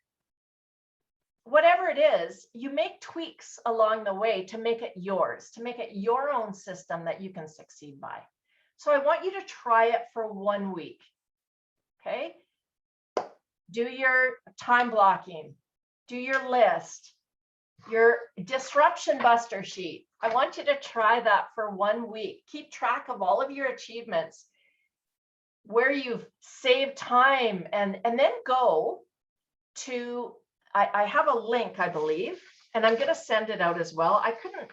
whatever it is, you make tweaks along the way to make it yours, to make it your own system that you can succeed by. So I want you to try it for 1 week, okay? Do your time blocking, do your list, your disruption buster sheet. I want you to try that for 1 week. Keep track of all of your achievements, where you've saved time, and then go to, I have a link, I believe, and I'm going to send it out as well. I couldn't,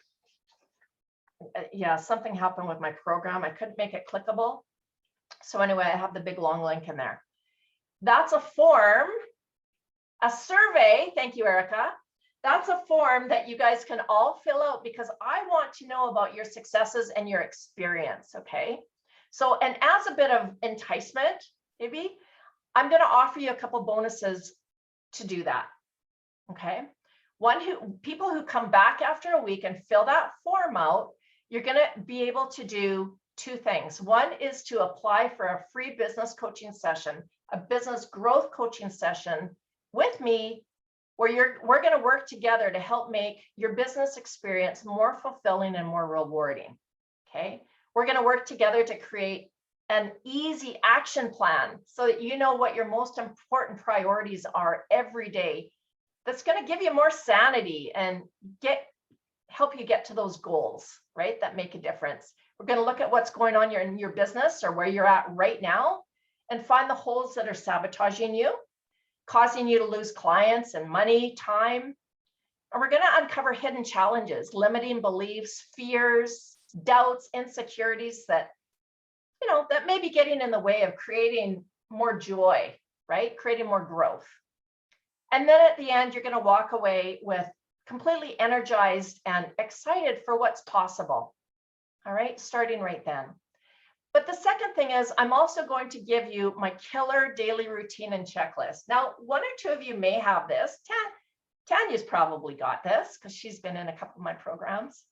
yeah, something happened with my program. I couldn't make it clickable. So anyway, I have the big long link in there. That's a form, a survey. Thank you, Erica. That's a form that you guys can all fill out because I want to know about your successes and your experience, okay? So, and as a bit of enticement, maybe, I'm going to offer you a couple bonuses to do that, okay? People who come back after a week and fill that form out, you're going to be able to do 2 things. One is to apply for a free business coaching session, a business growth coaching session with me, where we're going to work together to help make your business experience more fulfilling and more rewarding, okay? We're going to work together to create an easy action plan so that you know what your most important priorities are every day. That's going to give you more sanity and help you get to those goals, right? That make a difference. We're going to look at what's going on in your business or where you're at right now and find the holes that are sabotaging you, causing you to lose clients and money, time. And we're going to uncover hidden challenges, limiting beliefs, fears, doubts, insecurities that, you know, that may be getting in the way of creating more joy, right? Creating more growth. And then at the end, you're going to walk away with completely energized and excited for what's possible. All right, starting right then. But the second thing is, I'm also going to give you my killer daily routine and checklist. Now, 1 or 2 of you may have this. Tanya's probably got this because she's been in a couple of my programs.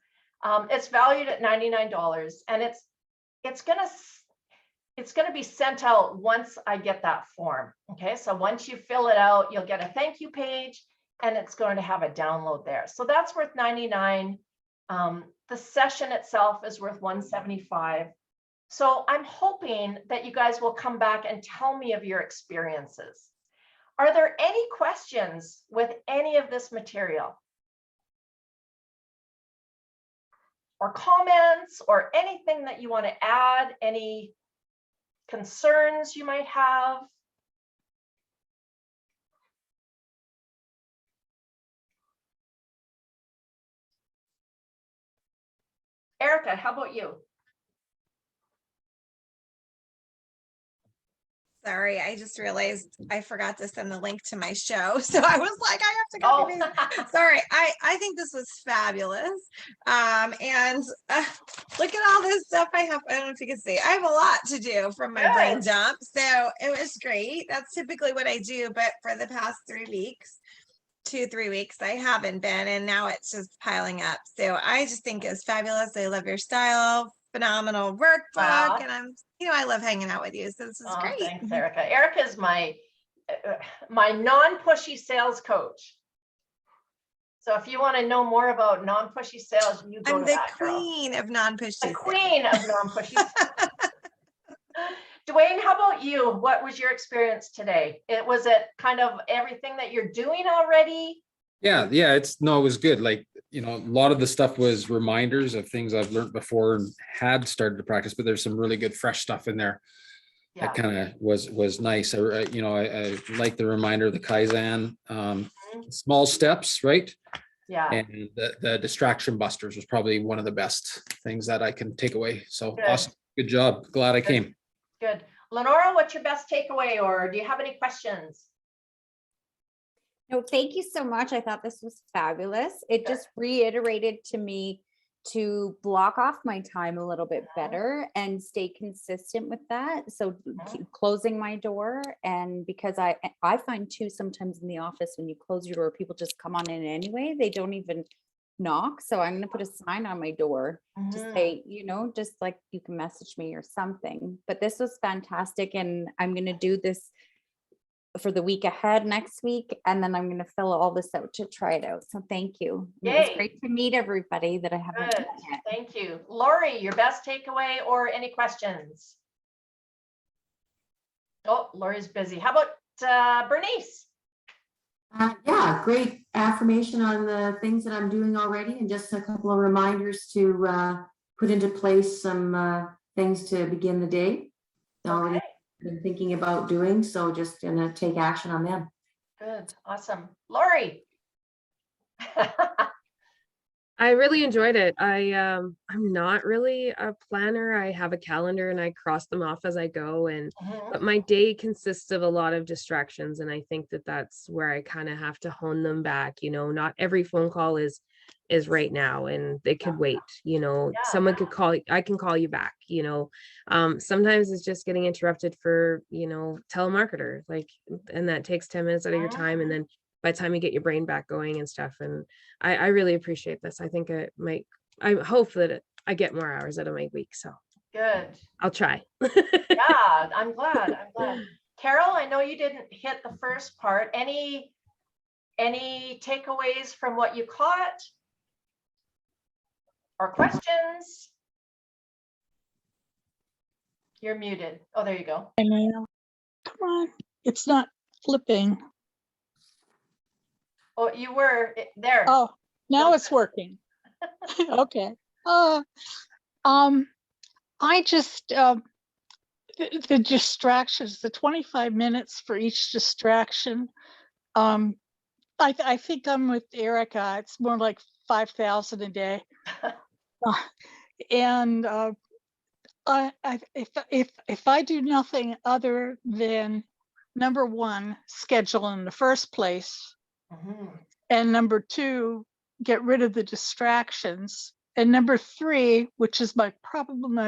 It's valued at $99, and it's gonna be sent out once I get that form. Okay, so once you fill it out, you'll get a thank you page, and it's going to have a download there. So that's worth $99. The session itself is worth $175. So I'm hoping that you guys will come back and tell me of your experiences. Are there any questions with any of this material? Or comments or anything that you want to add, any concerns you might have? Erica, how about you? Sorry, I just realized I forgot to send the link to my show. So I was like, I have to go. Oh. Sorry, I think this was fabulous. And look at all this stuff I have. I don't know if you can see. I have a lot to do from my brain dump. So it was great. That's typically what I do. But for the past 3 weeks, 2-3 weeks, I haven't been. And now it's just piling up. So I just think it's fabulous. I love your style. Phenomenal workbook, and I love hanging out with you, so this is great. Thanks, Erica. Erica is my non-pushy sales coach. So if you want to know more about non-pushy sales, you go to that girl. I'm the queen of non-pushy. The queen of non-pushy. Dwayne, how about you? What was your experience today? Was it kind of everything that you're doing already? Yeah, it was good. Like, a lot of the stuff was reminders of things I've learned before and had started to practice, but there's some really good fresh stuff in there. Yeah. That kind of was nice. I like the reminder of the Kaizen, small steps, right? Yeah. And the distraction busters was probably one of the best things that I can take away. So good. Awesome. Good job. Glad I came. Good. Lenora, what's your best takeaway, or do you have any questions? No, thank you so much. I thought this was fabulous. It just reiterated to me to block off my time a little bit better and stay consistent with that. So keep closing my door, and because I find too sometimes in the office when you close your door, people just come on in anyway. They don't even knock. So I'm going to put a sign on my door to say, you know, just like you can message me or something. But this was fantastic, and I'm going to do this for the week ahead next week, and then I'm going to fill all this out to try it out. So thank you. It was Yay. great to meet everybody that I haven't Good. met yet. Thank you. Lori, your best takeaway or any questions? Oh, Lori's busy. How about Bernice? Yeah, great affirmation on the things that I'm doing already, and just a couple of reminders to put into place some things to begin the day. Already been thinking about doing, so just gonna take action on them. Good. Awesome. Lori. I really enjoyed it. I'm not really a planner. I have a calendar and I cross them off as I go, and but my day consists of a lot of distractions, and I think that that's where I kind of have to hone them back. You know, not every phone call is right now, and they could wait. You know, someone could call, I can call you back. You know, sometimes it's just getting interrupted for, you know, telemarketer, like, and that takes 10 minutes out of your time, and then by the time you get your brain back going and stuff. And I really appreciate this. I think I hope that I get more hours out of my week. So Good. I'll try. Yeah, I'm glad. Carol, I know you didn't hit the first part. Any takeaways from what you caught? Or questions? You're muted. Oh, there you go. I know. Come on, it's not flipping. Oh, you were there. Oh, now it's working. Okay. I just the distractions, the 25 minutes for each distraction. I think I'm with Erica. It's more like 5,000 a day. And if I do nothing other than number one, schedule in the first place, and number two, get rid of the distractions, and number three, which is my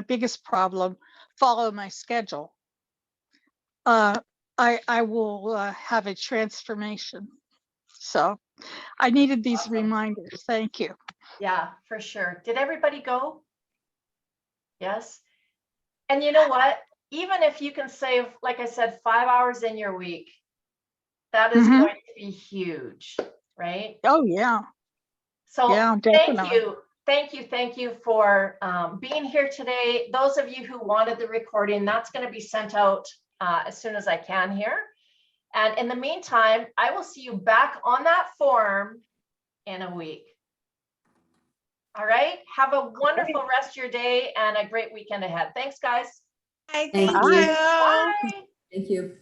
biggest problem, follow my schedule, I will have a transformation. So I needed these reminders. Thank you. Yeah, for sure. Did everybody go? Yes. And you know what? Even if you can save, like I said, 5 hours in your week, that is going to be huge, right? Oh, yeah. So yeah, thank you for being here today. Those of you who wanted the recording, that's going to be sent out as soon as I can here. And in the meantime, I will see you back on that form in a week. All right. Have a wonderful rest of your day and a great weekend ahead. Thanks, guys. Hi, Thank thank you. you. Bye. Thank you.